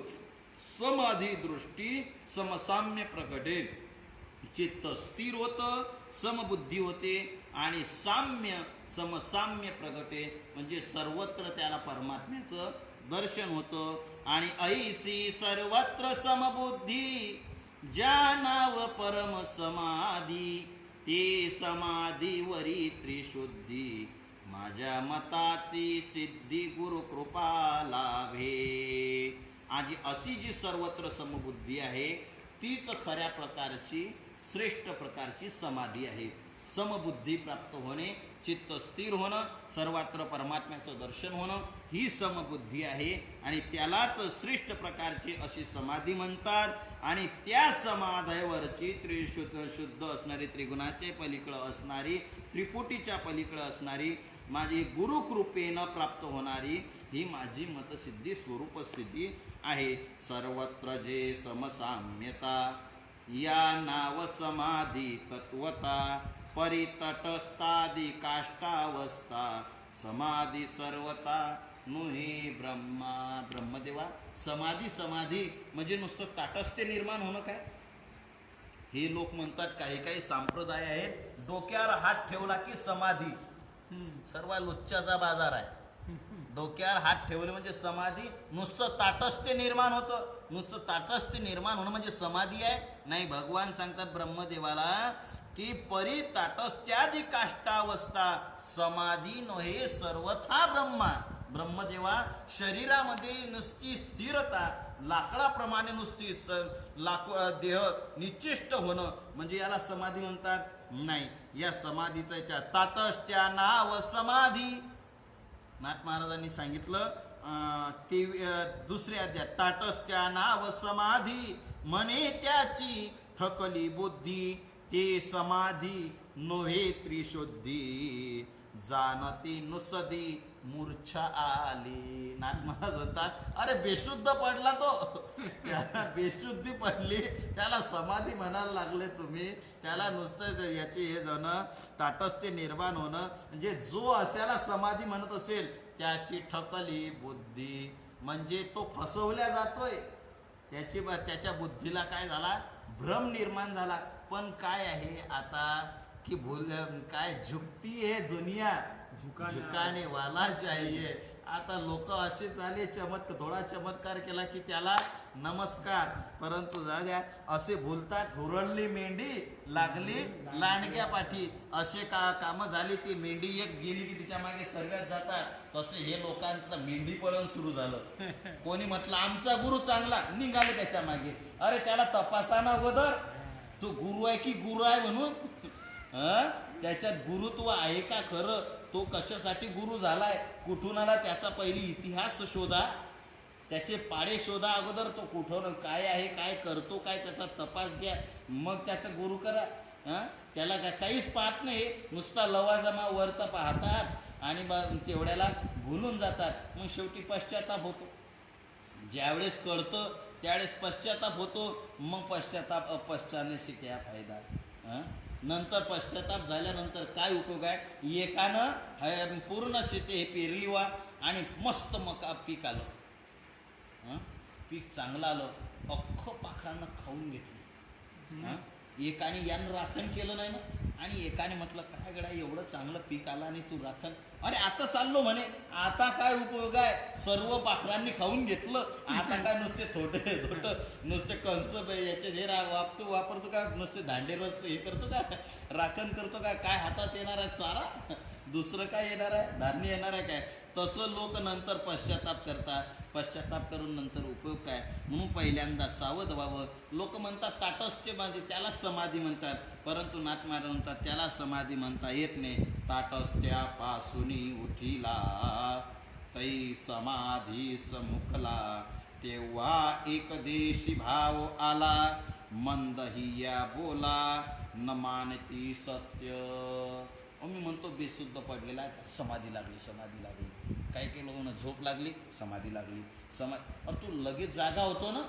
समाधी दृष्टी समसाम्य प्रगटे. चित्त स्थिर होतं, समबुद्धी होते आणि समसाम्य प्रगटे म्हणजे सर्वत्र त्याला परमात्म्याचं दर्शन होतं. आणि ऐसी सर्वत्र समबुद्धी ज्या नाव परम समाधी, ते समाधीवरी त्रिशुद्धी माझ्या मताची सिद्धी गुरुकृपा लाभे. आणि अशी जी सर्वत्र समबुद्धी आहे तीच खऱ्या प्रकारची श्रेष्ठ प्रकारची समाधी आहे. समबुद्धी प्राप्त होणे, चित्त स्थिर होणं, सर्वत्र परमात्म्याचं दर्शन होणं ही समबुद्धी आहे. आणि त्यालाच श्रेष्ठ प्रकारची अशी समाधी म्हणतात. आणि त्या समाधीवरची शुद्ध असणारी, त्रिगुणाचे पलीकडं असणारी, त्रिपुटीच्या पलीकडं असणारी, माझी गुरुकृपेनं प्राप्त होणारी ही माझी मतसिद्धी स्वरूप स्थिती आहे. सर्वत्र जे समसाम्यता या नाव समाधी तत्वता, परितटस्थादी काष्टावस्था समाधी सर्वता नुहे ब्रह्मा. ब्रह्मदेवा समाधी म्हणजे नुसतं ताटस्थ्य निर्माण होणं काय? हे लोक म्हणतात, काही संप्रदाय आहेत, डोक्यावर हात ठेवला की समाधी. सर्व लुच्च्याचा बाजार आहे. डोक्यावर हात ठेवले म्हणजे समाधी. नुसतं ताटस्थ्य निर्माण होतं, नुसतं ताटस्थ्य निर्माण होणं म्हणजे समाधी आहे? नाही. भगवान सांगतात ब्रह्मदेवाला की परिताटस्थ्यादी काष्टावस्था समाधी नव्हे सर्वथा ब्रह्मा. ब्रह्मदेवा शरीरामध्ये नुसती स्थिरता, लाकडाप्रमाणे नुसती देह निश्चिष्ट होणं म्हणजे याला समाधी म्हणतात? नाही. या समाधीचा ताटस्थ्या नाव समाधी. नाथ महाराजांनी सांगितलं ते दुसऱ्या अध्यायात, ताटस्थ्या नाव समाधी म्हणे त्याची थकली बुद्धी, ते समाधी नोहे त्रिशुद्धी जाणती नुसदी मूर्छा आली. नाथ महाराज म्हणतात, अरे बेशुद्ध पडला तो, त्याला बेशुद्धी पडली, त्याला समाधी म्हणायला लागले तुम्ही. त्याला नुसतं याचे हे जणं ताटस्थ्य निर्माण होणं म्हणजे जो अशाला समाधी म्हणत असेल त्याची ठकली बुद्धी म्हणजे तो फसवल्या जातोय. त्याच्या बुद्धीला काय झाला? भ्रम निर्माण झाला. पण काय आहे आता की काय झुकती है दुनिया, झुकाने वाला चाहिए. आता लोक असे झाले, थोडा चमत्कार केला की त्याला नमस्कार. परंतु जाद्या असे बोलतात, हुरळली मेंढी लागली लांडग्या पाठी. असे कामं झाली, ती मेंढी एक गेली की तिच्या मागे सर्वात जातात. तसे हे लोकांचं मेंढी पळण सुरू झालं. कोणी म्हटलं आमचा गुरु चांगला, निघाले त्याच्या मागे. अरे त्याला तपासा ना अगोदर, तो गुरु आहे की गुरु आहे म्हणून. त्याच्यात गुरुत्व आहे का खरं? तो कशासाठी गुरु झालाय, कुठून आला, त्याचा पहिली इतिहास शोधा, त्याचे पाडे शोधा अगोदर. तो कुठून काय आहे, काय करतो, काय त्याचा तपास घ्या, मग त्याचं गुरु करा. त्याला काहीच पाहत नाही, नुसता लवाजमा वरचा पाहतात आणि तेवढ्याला भुलून जातात. मग शेवटी पश्चाताप होतो. ज्यावेळेस कळतं त्यावेळेस पश्चाताप होतो, मग पश्चाताप अपश्चाने शिक्या फायदा. हं? नंतर पश्चाताप झाल्यानंतर काय उपयोग आहे? एकानं पूर्ण शेती हे पेरली वा आणि मस्त मका पीक आलं. पीक चांगलं आलं, अख्खं पाखरांना खाऊन घेतलं. एकाने यानं राखण केलं नाही ना, आणि एकाने म्हटलं काय गडा एवढं चांगलं पीक आलं आणि तू राखण, अरे आता चाललो म्हणे, आता काय उपयोग आहे? सर्व पाखरांनी खाऊन घेतलं, आता काय नुसते थोटे नुसते कंस याचे हे वापरतो का? नुसते दांडेरच हे करतो का? राखण करतो का? काय हातात येणार आहे? चारा? दुसरं काय येणार आहे? धान्य येणार आहे काय? तसं लोक नंतर पश्चाताप करतात. पश्चाताप करून नंतर उपयोग काय? म्हणून पहिल्यांदा सावध व्हावं. लोक म्हणतात ताटस्थ्य म्हणजे त्याला समाधी म्हणतात, परंतु नाथ महाराज म्हणतात त्याला समाधी म्हणता येत नाही. ताटस्थ्यापासून उठिला तै समाधी समुखला, तेव्हा एकदेशी भाव आला, मंद हिया बोला न मानती सत्य. मी म्हणतो बेशुद्ध पडलेला आहे, समाधी लागली. काय केलं ना, झोप लागली, समाधी लागली. अरे तू लगेच जागा होतो ना,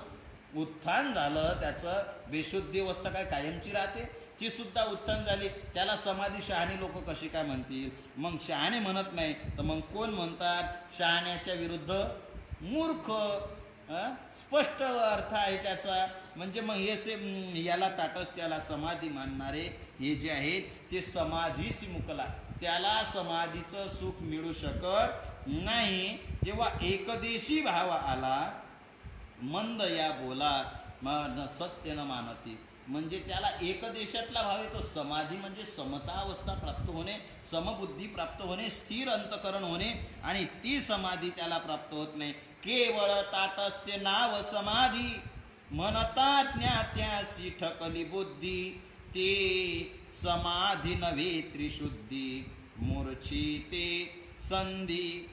उत्थान झालं त्याचं. बेशुद्धी अवस्था काय कायमची राहते? ती सुद्धा उत्थान झाली, त्याला समाधी. शहाणी लोक कशी काय म्हणतील? मग शहाणे म्हणत नाही तर मग कोण म्हणतात? शहाण्याच्या विरुद्ध मूर्ख. स्पष्ट अर्थ आहे त्याचा. म्हणजे मग हे याला ताटस्थ्याला समाधी मानणारे हे जे आहेत ते समाधीशी मुकला, त्याला समाधीचं सुख मिळू शकत नाही. तेव्हा एकदेशी भाव आला, मंद या बोला सत्य न मानती. म्हणजे त्याला एकदेशातला भाव येतो. समाधी म्हणजे समता अवस्था प्राप्त होणे, समबुद्धी प्राप्त होणे, स्थिर अंतकरण होणे, आणि ती समाधी त्याला प्राप्त होत नाही. केवळ ताटस्थ्य नाव समाधी, म्हणता ज्ञात्यासी ठकली बुद्धी, ते समाधी नव्हे त्रिशुद्धी. मूर्छिते संधी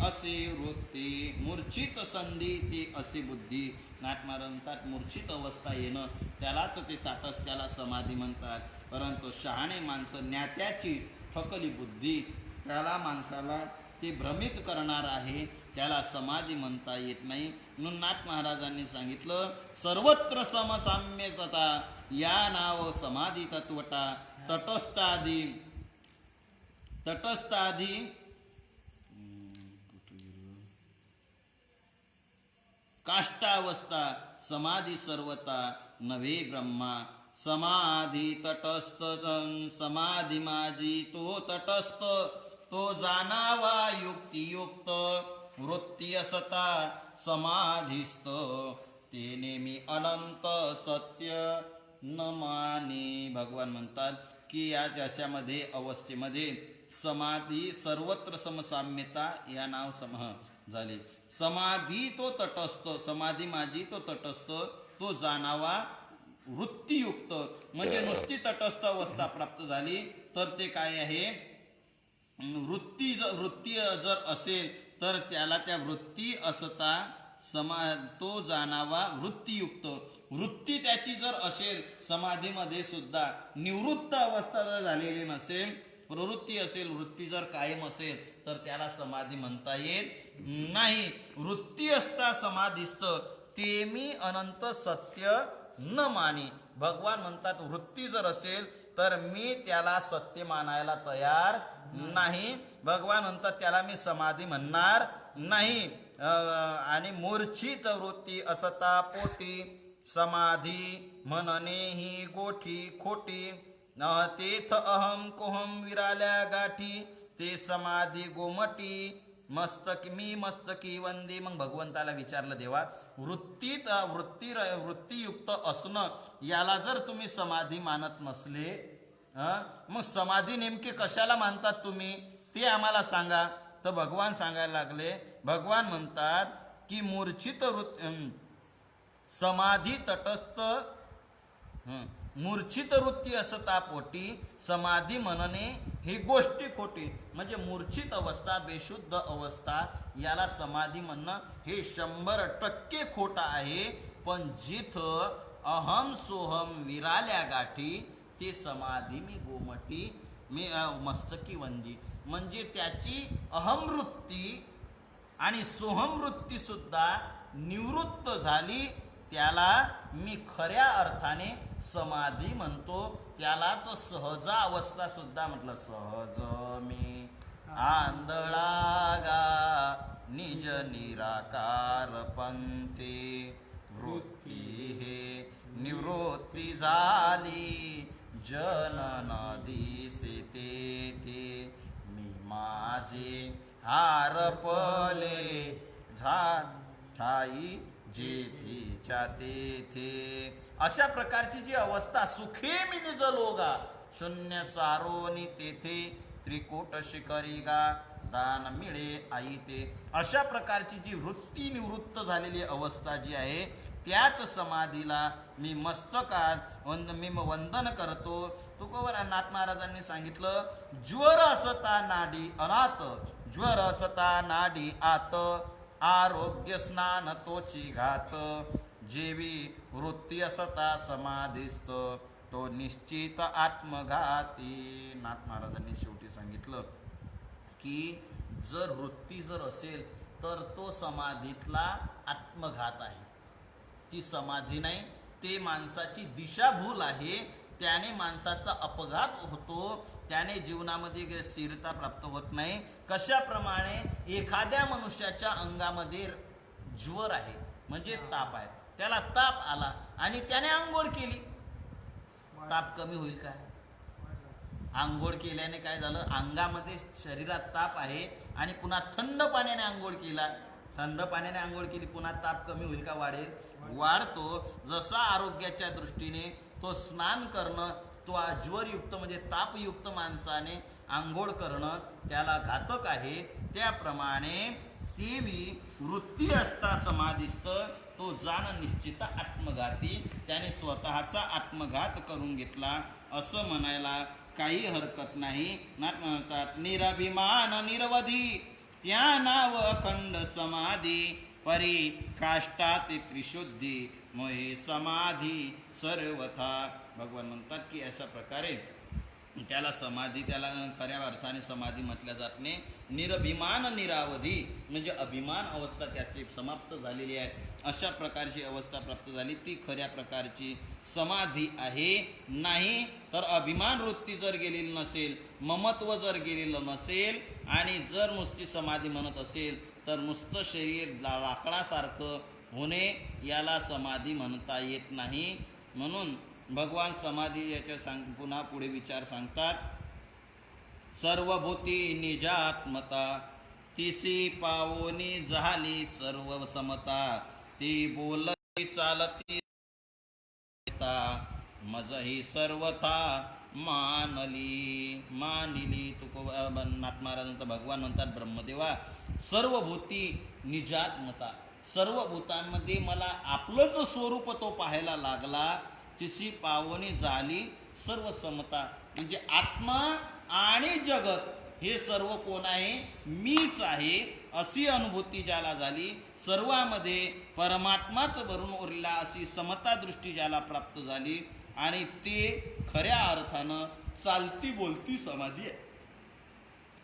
असे वृत्ती, मूर्छित संधी ती असे बुद्धी. नाथ महाराज म्हणतात मूर्छित अवस्था येणं त्यालाच ते ताटस्थ्याला समाधी म्हणतात. परंतु शहाणे माणसं ज्ञात्याची ठकली बुद्धी, त्याला माणसाला ते भ्रमित करणार आहे, त्याला समाधी म्हणता येत नाही. म्हणून नाथ महाराजांनी सांगितलं सर्वत्र समसाम्यता, या नाव समाधी तत्वटा. तटस्थादी काष्टावस्था, समाधी सर्वता नव्हे ब्रह्मा. समाधी तटस्थ समाधी माझी तो तटस्थ, तो जाणावा युक्तियुक्त. वृत्ती असता समाधीस्थ, ते नेहमी अनंत सत्य न माने. भगवान म्हणतात की या जशामध्ये अवस्थेमध्ये समाधी सर्वत्र समसाम्यता या नाव समह झाले. समाधी तो तटस्थ, समाधी माझी तो तटस्थ, तो जाणावा वृत्तीयुक्त. म्हणजे नुसती तटस्थ अवस्था प्राप्त झाली तर ते काय आहे? वृत्ती जर असेल तर त्याला त्या वृत्ती असता तो जाणावा वृत्तीयुक्त. वृत्ती त्याची जर असेल समाधीमध्ये सुद्धा, निवृत्त अवस्था जर झालेली नसेल, प्रवृत्ती असेल, वृत्ती जर कायम असेल तर त्याला समाधी म्हणता येत नाही. वृत्ती असता समाधीस्थ, ते मी अनंत सत्य न मानी. भगवान म्हणतात वृत्ती जर असेल तर मी त्याला सत्य मानायला तयार नाही. भगवान म्हणतात त्याला मी समाधी म्हणणार नाही. आणि मूर्छित वृत्ती असता पोटी, समाधी म्हणणे ही गोठी खोटी. तेथ अहम कोहम विराल्या गाठी, ते समाधी गोमटी. मस्तकी वंदे. मग भगवंताला विचारलं देवा, वृत्तीयुक्त असणं याला जर तुम्ही समाधी मानत नसले, मग समाधी नेमकी कशाला मानतात तुम्ही ते आम्हाला सांगा. तर भगवान सांगायला लागले. भगवान म्हणतात की मूर्छित समाधी तटस्थ, मूर्छित वृत्ती असता पोटी, समाधी म्हणणे ही गोष्टी खोटी. म्हणजे मूर्छित अवस्था, बेशुद्ध अवस्था याला समाधी म्हणणं हे 100% खोटं आहे. पण जिथं अहम सोहम विराल्या गाठी, ते समाधी मी गोमटी मी मस्तकी वंदी. म्हणजे त्याची अहमवृत्ती आणि सोहमवृत्ती सुद्धा निवृत्त झाली, त्याला मी खऱ्या अर्थाने समाधी म्हणतो. त्यालाच सहज अवस्था सुद्धा म्हटलं. सहज मी आंधळा गा निज निराकार पंथे, वृत्ती हे निवृत्ती झाली जनन दिसे तेथे, मी माझे हारपले ठाई जेथेच्या तेथे. अशा प्रकारची जी अवस्था, सुखे मी निज लोगा शून्य सारोनी तेथे, त्रिकूट शिखरी गा दान मिळे आई ते. अशा प्रकारची जी वृत्ती निवृत्त झालेली अवस्था जी आहे, त्याच समाधीला मी मस्तकात मी वंदन करतो. तुकोबरनाथ महाराजांनी सांगितलं, ज्वर असता नाडी अनाथ, ज्वर असता नाडी आत, आरोग्य स्नान तोची घात, जेवी वृत्ती असता समाधिस्थ, तो निश्चित आत्मघाती. नाथ महाराजांनी शेवटी सांगितलं की जर वृत्ती जर असेल तर तो समाधीतला आत्मघात आहे. ती समाधी नाही, ते माणसाची दिशाभूल आहे. त्याने माणसाचा अपघात होतो, त्याने जीवनामध्ये स्थिरता प्राप्त होत नाही. कशाप्रमाणे एखाद्या मनुष्याच्या अंगामध्ये ज्वर आहे म्हणजे ताप आहे, त्याला ताप आला आणि त्याने आंघोळ केली, ताप कमी होईल काय? आंघोळ केल्याने काय झालं, अंगामध्ये शरीरात ताप आहे आणि पुन्हा थंड पाण्याने आंघोळ केला, थंड पाण्याने आंघोळ केली, पुन्हा ताप कमी होईल का? वाढेल, वाढतो. जसा आरोग्याच्या दृष्टीने तो स्नान करणं, तो ज्वरयुक्त म्हणजे तापयुक्त माणसाने आंघोळ करणं त्याला घातक आहे, त्याप्रमाणे तेवी वृत्ती असता समाधिस्थ, तो जाण निश्चित आत्मघाती, त्याने स्वतःचा आत्मघात करून घेतला असं म्हणायला काही हरकत नाही. नाथ म्हणतात, निरभिमान निरवधी त्या नाव अखंड समाधी, परी काष्टा ते त्रिशुद्धी मोहे समाधी सर्वथा. भगवान म्हणतात की अशा प्रकारे त्याला समाधी, त्याला खऱ्या अर्थाने समाधी म्हटल्या जात नाही. निरभिमान निरावधी म्हणजे अभिमान अवस्था त्याची समाप्त झालेली आहे, अशा प्रकारची अवस्था प्राप्त झाली, ती खऱ्या प्रकारची समाधी आहे. नाही तर अभिमान वृत्ती जर गेलेली नसेल, ममत्व जर गेलेलं नसेल आणि जर नुसती समाधी म्हणत असेल तर नुसतं शरीर लाकडासारखं होणे याला समाधी म्हणता येत नाही. म्हणून भगवान समाधी याच्या पुन्हा पुढे विचार सांगतात, सर्वभूती निजात्मता तिसी पावोनी झाली सर्व समता, ती बोलती चालती मजही सर्वथा मानिली. नाथ महाराज भगवान म्हणतात, ब्रह्मदेवा सर्वभूती निजात्मता, सर्व भूतांमध्ये मला आपलंच स्वरूप तो पाहायला लागला, तिची पावनी झाली सर्व समता, म्हणजे आत्मा आणि जगत हे सर्व कोण आहे? मीच आहे, अशी अनुभूती ज्याला झाली, सर्वामध्ये परमात्माच भरून उरला अशी समता दृष्टी ज्याला प्राप्त झाली, आणि ते खऱ्या अर्थानं चालती बोलती समाधी आहे.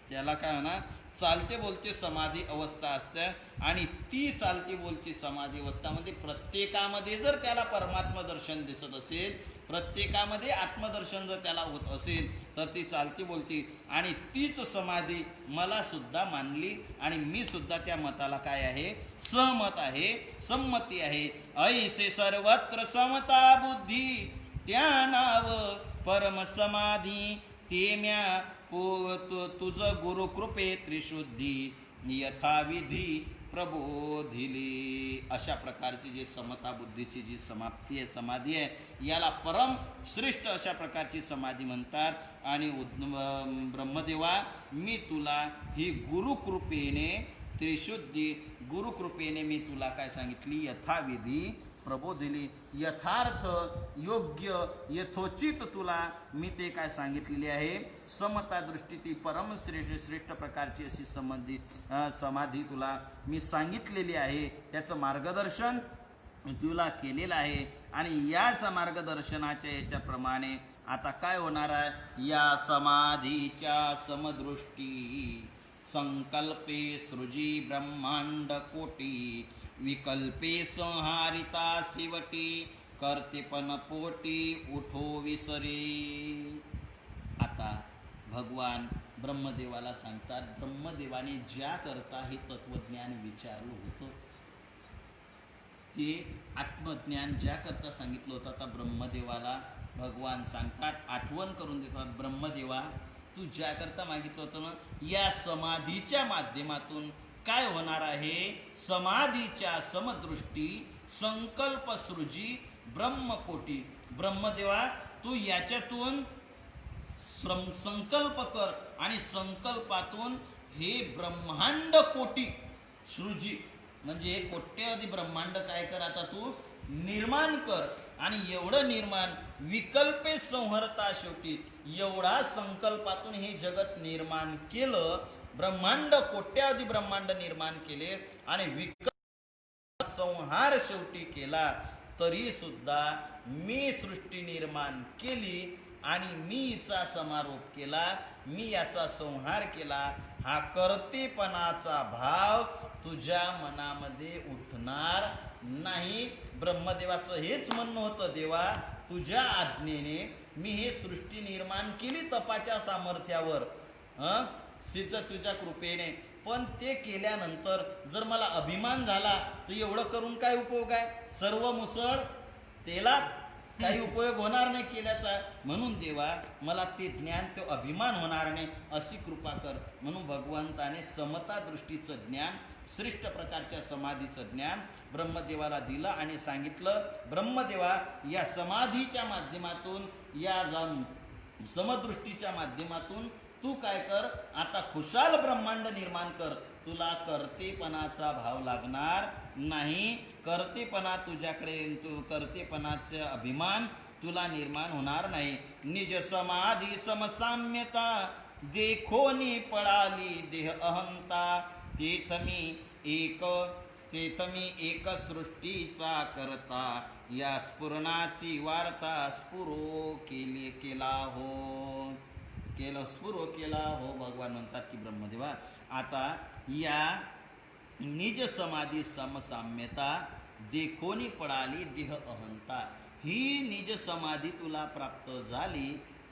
त्याला काय म्हणा, चालते बोलते समाधी अवस्था असते. आणि ती चालती बोलती समाधी अवस्थामध्ये प्रत्येकामध्ये जर त्याला परमात्मा दर्शन दिसत असेल, प्रत्येकामध्ये आत्मदर्शन जर त्याला होत असेल, तर ती चालती बोलती आणि तीच समाधी मला सुद्धा मानली आणि मी सुद्धा त्या मताला काय आहे? सहमत आहे, संमती आहे. ऐसे सर्वत्र समता बुद्धी त्या नाव परम समाधी, ते म्या तुझ गुरुकृपे त्रिशुद्धी यथाविधी प्रबोधिली. अशा प्रकारची जी समता बुद्धीची जी समाप्ती आहे, समाधी आहे, याला परम श्रेष्ठ अशा प्रकारची समाधी म्हणतात. आणि ब्रह्मदेवा मी तुला ही गुरुकृपेने त्रिशुद्धी, गुरुकृपेने मी तुला काय सांगितली? यथाविधी प्रबोधिली, यथार्थ योग्य यथोचित तुला मी ते काय सांगितलेली आहे? समता दृष्टी, ती परम श्रेष्ठ प्रकारची अशी समाधी तुला मी सांगितलेली आहे. त्याचं मार्गदर्शन तुला केलेलं आहे. आणि याच मार्गदर्शनाच्या याच्याप्रमाणे आता काय होणार आहे? या समाधीच्या समदृष्टी संकल्पे सृजी ब्रह्मांड कोटी विकल्पे संहारिता शिवटी कर्तेपण पोटी उठो विसरे. आता भगवान ब्रह्मदेवाला सांगतात, ब्रह्मदेवाने ज्या करता हे तत्वज्ञान विचारलं होतं ते आत्मज्ञान ज्या करता सांगितलं होतं. आता ब्रह्मदेवाला भगवान सांगतात, आठवण करून देतात, ब्रह्मदेवा तू ज्या करता मागितलं होतं ना, या समाधीच्या माध्यमातून काय होणार आहे, समाधीच्या समदृष्टी संकल्प सृजी ब्रह्मकोटी. ब्रह्मदेवा तू याच्यातून संकल्प कर आणि संकल्पातून हे ब्रह्मांड कोटी सृजी म्हणजे हे कोट्यवधी ब्रह्मांड काय कर, आता तू निर्माण कर. आणि एवढं निर्माण विकल्पे संहरता शेवटी, एवढा संकल्पातून हे जगत निर्माण केलं, ब्रह्मांड कोट्यावधी ब्रह्मांड निर्माण केले आणि विकल्प संहार शेवटी केला. तरी सुद्धा मी सृष्टी निर्माण केली आणि मी हिचा समारोप केला, मी याचा संहार केला. हा कर्तेपणाचा भाव तुझ्या मनामध्ये उठणार नाही. ब्रह्मदेवाचं हेच म्हणणं होतं, देवा तुझ्या आज्ञेने मी हे सृष्टी निर्माण केली तपाच्या सामर्थ्यावर, सिद्ध तुझ्या कृपेने. पण ते केल्यानंतर जर मला अभिमान झाला तर एवढं करून काय उपयोग आहे, सर्व मुसळ तेलात, काही उपयोग होणार नाही केल्याचा. म्हणून देवा मला ते ज्ञान, तो अभिमान होणार नाही अशी कृपा कर. म्हणून भगवंताने समता दृष्टीचं ज्ञान, श्रेष्ठ प्रकारच्या समाधीचं ज्ञान ब्रह्मदेवाला दिलं आणि सांगितलं, ब्रह्मदेवा या समाधीच्या माध्यमातून, या समदृष्टीच्या माध्यमातून तू काय कर, आता खुशाल ब्रह्मांड निर्माण कर. तुला कर्तेपणाचा भाव लागणार नाही, कर्तेपणा तुझ्याकडे, तू कर्तेपणाचे अभिमान तुला निर्माण होणार नाही. निज समाधी समसाम्यता देखोनी पळाली देह अहंता. तेथमी एक सृष्टीचा करता, या स्फुरणाची वार्ता स्फुरो केला हो, स्फुरो केला हो. भगवान म्हणतात की ब्रह्मदेवा आता या निज समाधी समसाम्यता देखोनी पडाली देह अहंता, ही निज समाधी तुला प्राप्त झाली,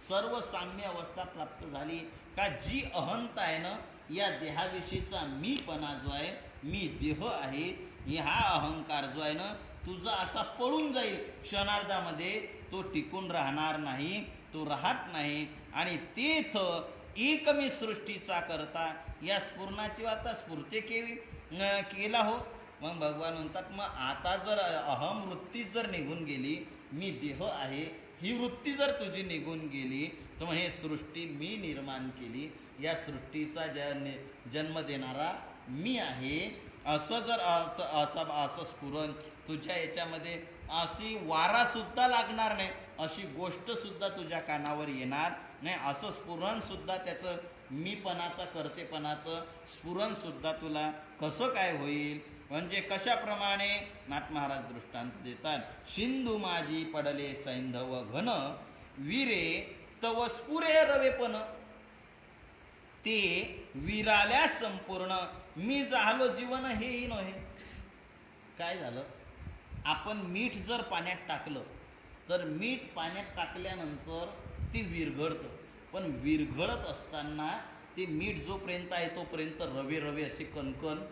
सर्व साम्य अवस्था प्राप्त झाली का. जी अहंता आहे ना, या देहाविषयीचा मीपणा जो आहे, मी देह आहे, हा अहंकार जो आहे ना तुझा असा पळून जाईल क्षणार्धामध्ये, तो टिकून राहणार नाही, तो राहत नाही. आणि तेथ एक मी सृष्टीचा करता, या स्फुरणाची वार्ता स्फूर्ती केला हो. मग भगवान म्हणतात, मग आता जर अहम वृत्ती जर निघून गेली, मी देह आहे ही वृत्ती जर तुझी निघून गेली, तर मग हे सृष्टी मी निर्माण केली, या सृष्टीचा जन्म देणारा मी आहे, असं जर असं स्फुरण तुझ्या याच्यामध्ये, अशी वारासुद्धा लागणार नाही, अशी गोष्टसुद्धा तुझ्या कानावर येणार नाही. असं स्फुरणसुद्धा त्याचं मीपणाचं कर्तेपणाचं स्फुरणसुद्धा तुला कसं काय होईल. म्हणजे कशाप्रमाणे नाथ महाराज दृष्टांत देतात, सिंधू माझी पडले सैंधव घन, वीरे तव स्फुरे रवेपण. ते विराल्या संपूर्ण, मी झालो जीवन हेही नव्हे. काय झालं, आपण मीठ जर पाण्यात टाकलं तर मीठ पाण्यात टाकल्यानंतर ते विरघळतं, पण विरघळत असताना ते मीठ जोपर्यंत आहे तोपर्यंत रवे रवे असे कणकण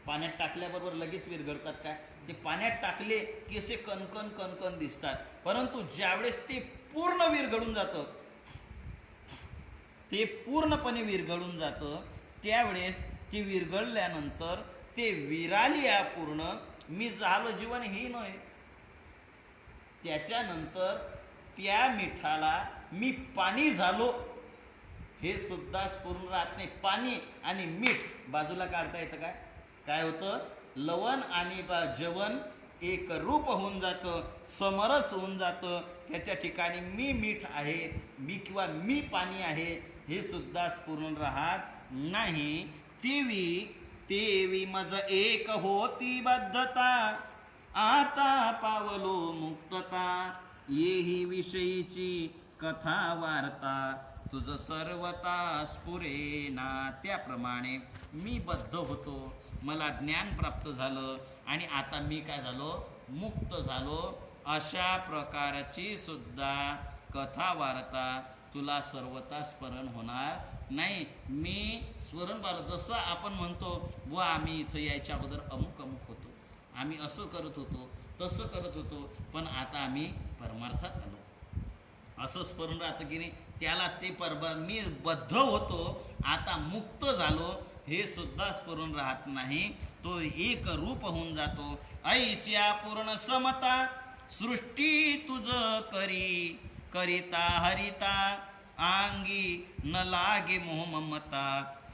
पाण्यात टाकल्याबरोबर लगेच विरघळतात. काय ते पाण्यात टाकले की असे कणकण कणकण दिसतात, परंतु ज्यावेळेस ते पूर्ण विरघळून जातं, ते पूर्णपणे विरघळून जातं, त्यावेळेस ते विरघळल्यानंतर ते विरालिया पूर्ण, मी झालो जीवन हे नव्हे. त्याच्यानंतर त्या मिठाला मी पाणी झालो हे सुद्धा स्फुरून राहत नाही. पाणी आणि मीठ बाजूला काढता येतं काय, काय होतं, लवण आणि जेवण एक रूप होऊन जातं, समरस होऊन जातं. त्याच्या ठिकाणी मी मीठ आहे, मी किंवा मी पाणी आहे हे सुद्धा स्फुरून राहत नाही. तेवी मज एक होती बद्धता, आता पावलो मुक्तता. येही विषयीची कथा वार्ता, तुझं सर्वता स्फुरेना. त्याप्रमाणे मी बद्ध होतो, मला ज्ञान प्राप्त झालं आणि आता मी काय झालो, मुक्त झालो. अशा प्रकारची सुद्धा कथा वार्ता तुला सर्वता स्मरण होणार नाही. मी स्मरण पाहिलं, जसं आपण म्हणतो व आम्ही इथं यायच्या अगोदर अमुक अमुक होतो, आम्ही असं करत होतो, तसं करत होतो, पण आता आम्ही परमार्थात आलो, असं स्मरण राहतं की नाही. त्याला ते मी बद्ध होतो, आता मुक्त झालो, हे सुद्धा स्मरण राहत नाही. तो एक रूप होऊन जातो. ऐश्या पूर्ण समता सृष्टी तुझ करिता हरिता. अंगी न लागे मोह ममता.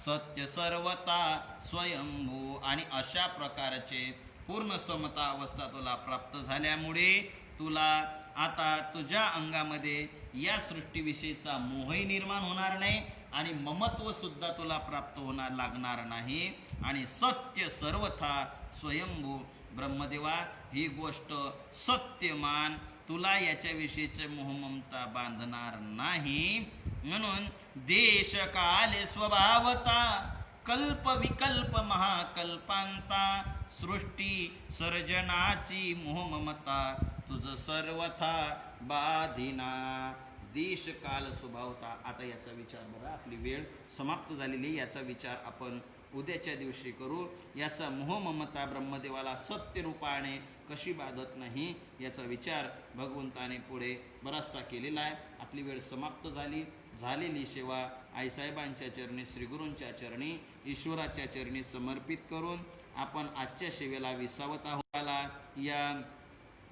सत्य सर्वता स्वयंभू. आणि अशा प्रकारचे पूर्ण समता अवस्था तुला प्राप्त झाल्यामुळे तुला आता तुझ्या अंगामध्ये या सृष्टीविषयीचा मोहही निर्माण होणार नाही आणि ममत्व सुद्धा तुला प्राप्त होणार लागणार नाही. आणि सत्य सर्वथा स्वयंभू. ब्रह्मदेवा, ही गोष्ट सत्यमान, तुला याच्याविषयीचे मोहममता बांधणार नाही. म्हणून देश काले स्वभावता. कल्प विकल्प महाकल्पांता. सृष्टी सर्जनाची मोहममता. तुझ सर्वथा बाधिना. देश काल स्वभावता. आता याचा विचार बघा, आपली वेळ समाप्त झालेली, याचा विचार आपण उद्याच्या दिवशी करू. याचा मोहममता ब्रह्मदेवाला सत्य रूपाने कशी बाधत नाही याचा विचार भगवंताने पुढे बराचसा केलेला आहे. आपली वेळ समाप्त झालेली सेवा आईसाहेबांच्या चरणी, श्रीगुरूंच्या चरणी, ईश्वराच्या चरणी समर्पित करून आपण आजच्या सेवेला विसावत आहोत. या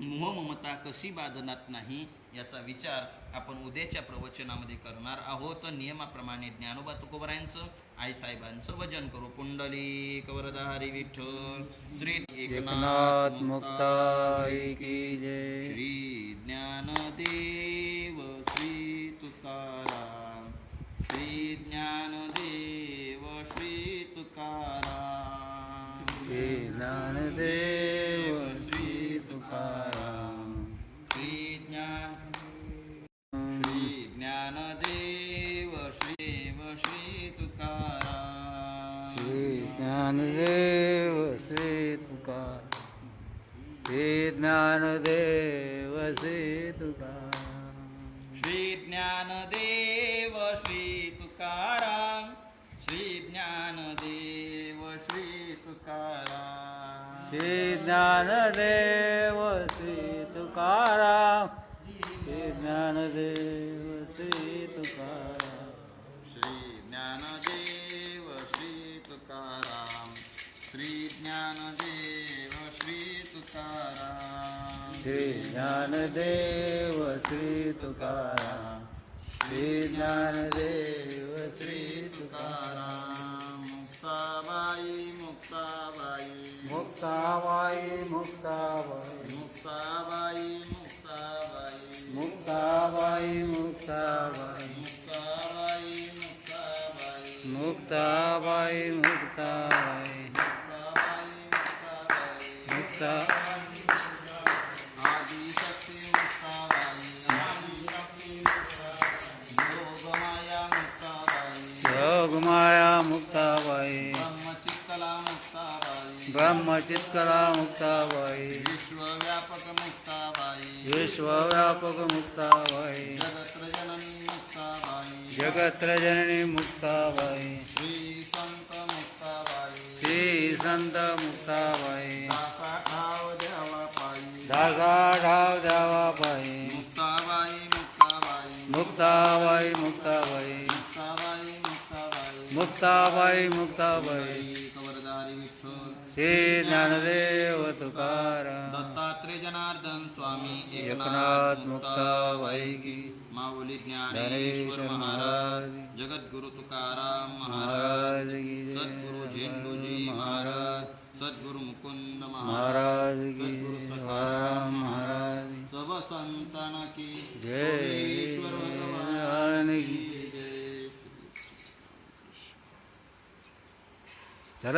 मोहममता कशी बाधनात नाही याचा विचार आपण उद्याच्या प्रवचनामध्ये करणार आहोत. नियमाप्रमाणे ज्ञानोबा तुकोबरायांचं, आईसाहेबांचं भजन करू. कुंडली कवरधारी विठ्ठल. श्री
एकनाथ मुक्ताई की जय.
श्री ज्ञानदेव श्री तुकाराम. श्री ज्ञानदेव श्री तुकाराम.
श्री ज्ञानदेव श्री तुकाराम.
श्री ज्ञानदेव श्री तुकाराम.
श्री ज्ञानदेव श्री तुकाराम. श्री ज्ञानदेव श्री तुकाराम.
श्री ज्ञानदेव श्री तुकाराम. श्री ज्ञानदेव श्री तुकाराम.
श्री ज्ञानदेव श्री तुकाराम. श्री ज्ञानदेव श्री तुकाराम.
श्री ज्ञानदेव श्री तुकाराम. श्री ज्ञानदेव श्री तुकाराम.
श्री ज्ञानदेव श्री तुकाराम. श्री ज्ञानदेव श्री तुकाराम.
मुक्ताबाई मुक्ताबाई.
मुक्ताबाई मुक्ताबाई.
मुक्ताबाई मुक्ताबाई.
मुक्ताबाई मुक्ताबाई.
मुक्ताबाई मुक्ताबाई.
मुक्ताबाई मुक्ताबाई. मुक्ता
आदिशक्ती मुक्ताबाई. योगमाया मुक्ताबाई.
योगमाया मुक्ताबाई.
ब्रह्मचित्कला मुक्ताबाई.
ब्रह्मचित्कला मुक्ताबाई.
विश्वव्यापक मुक्ताबाई.
विश्वव्यापक मुक्ताबाई.
जगत्रजननी मुक्ताबाई.
जगत्रजननी मुक्ताबाई.
श्री संत मुक्ताबाई.
श्री संत मुक्ताबाई.
दासा ठाव द्यावा पायी.
दासा ठाव द्यावा पायी.
मुक्ताबाई मुक्ताबाई.
मुक्ताबाई मुक्ताबाई.
मुक्ताबाई मुक्ताबाई.
मुक्ताबाई मुक्ताबाई.
कवरधारी विठ्ठल.
श्री ज्ञानदेव तुकाराम.
दत्तात्रय जनार्दन स्वामी.
एकनाथ मुक्ताबाई की.
माऊली
ज्ञानेश्वर
ज्ञानेश्वर महाराज. जगद्गुरु तुकाराम महाराज.
महाराज की जय.
सद्गुरु झेंडूजी महाराज. सद्गुरु मुकुंद महाराज.
महाराज की
सद्गुरु
जय.
सखाराम
महाराज
सब संतान की
जय.
ईश्वर भगवान
भगवान की
की जय.
चल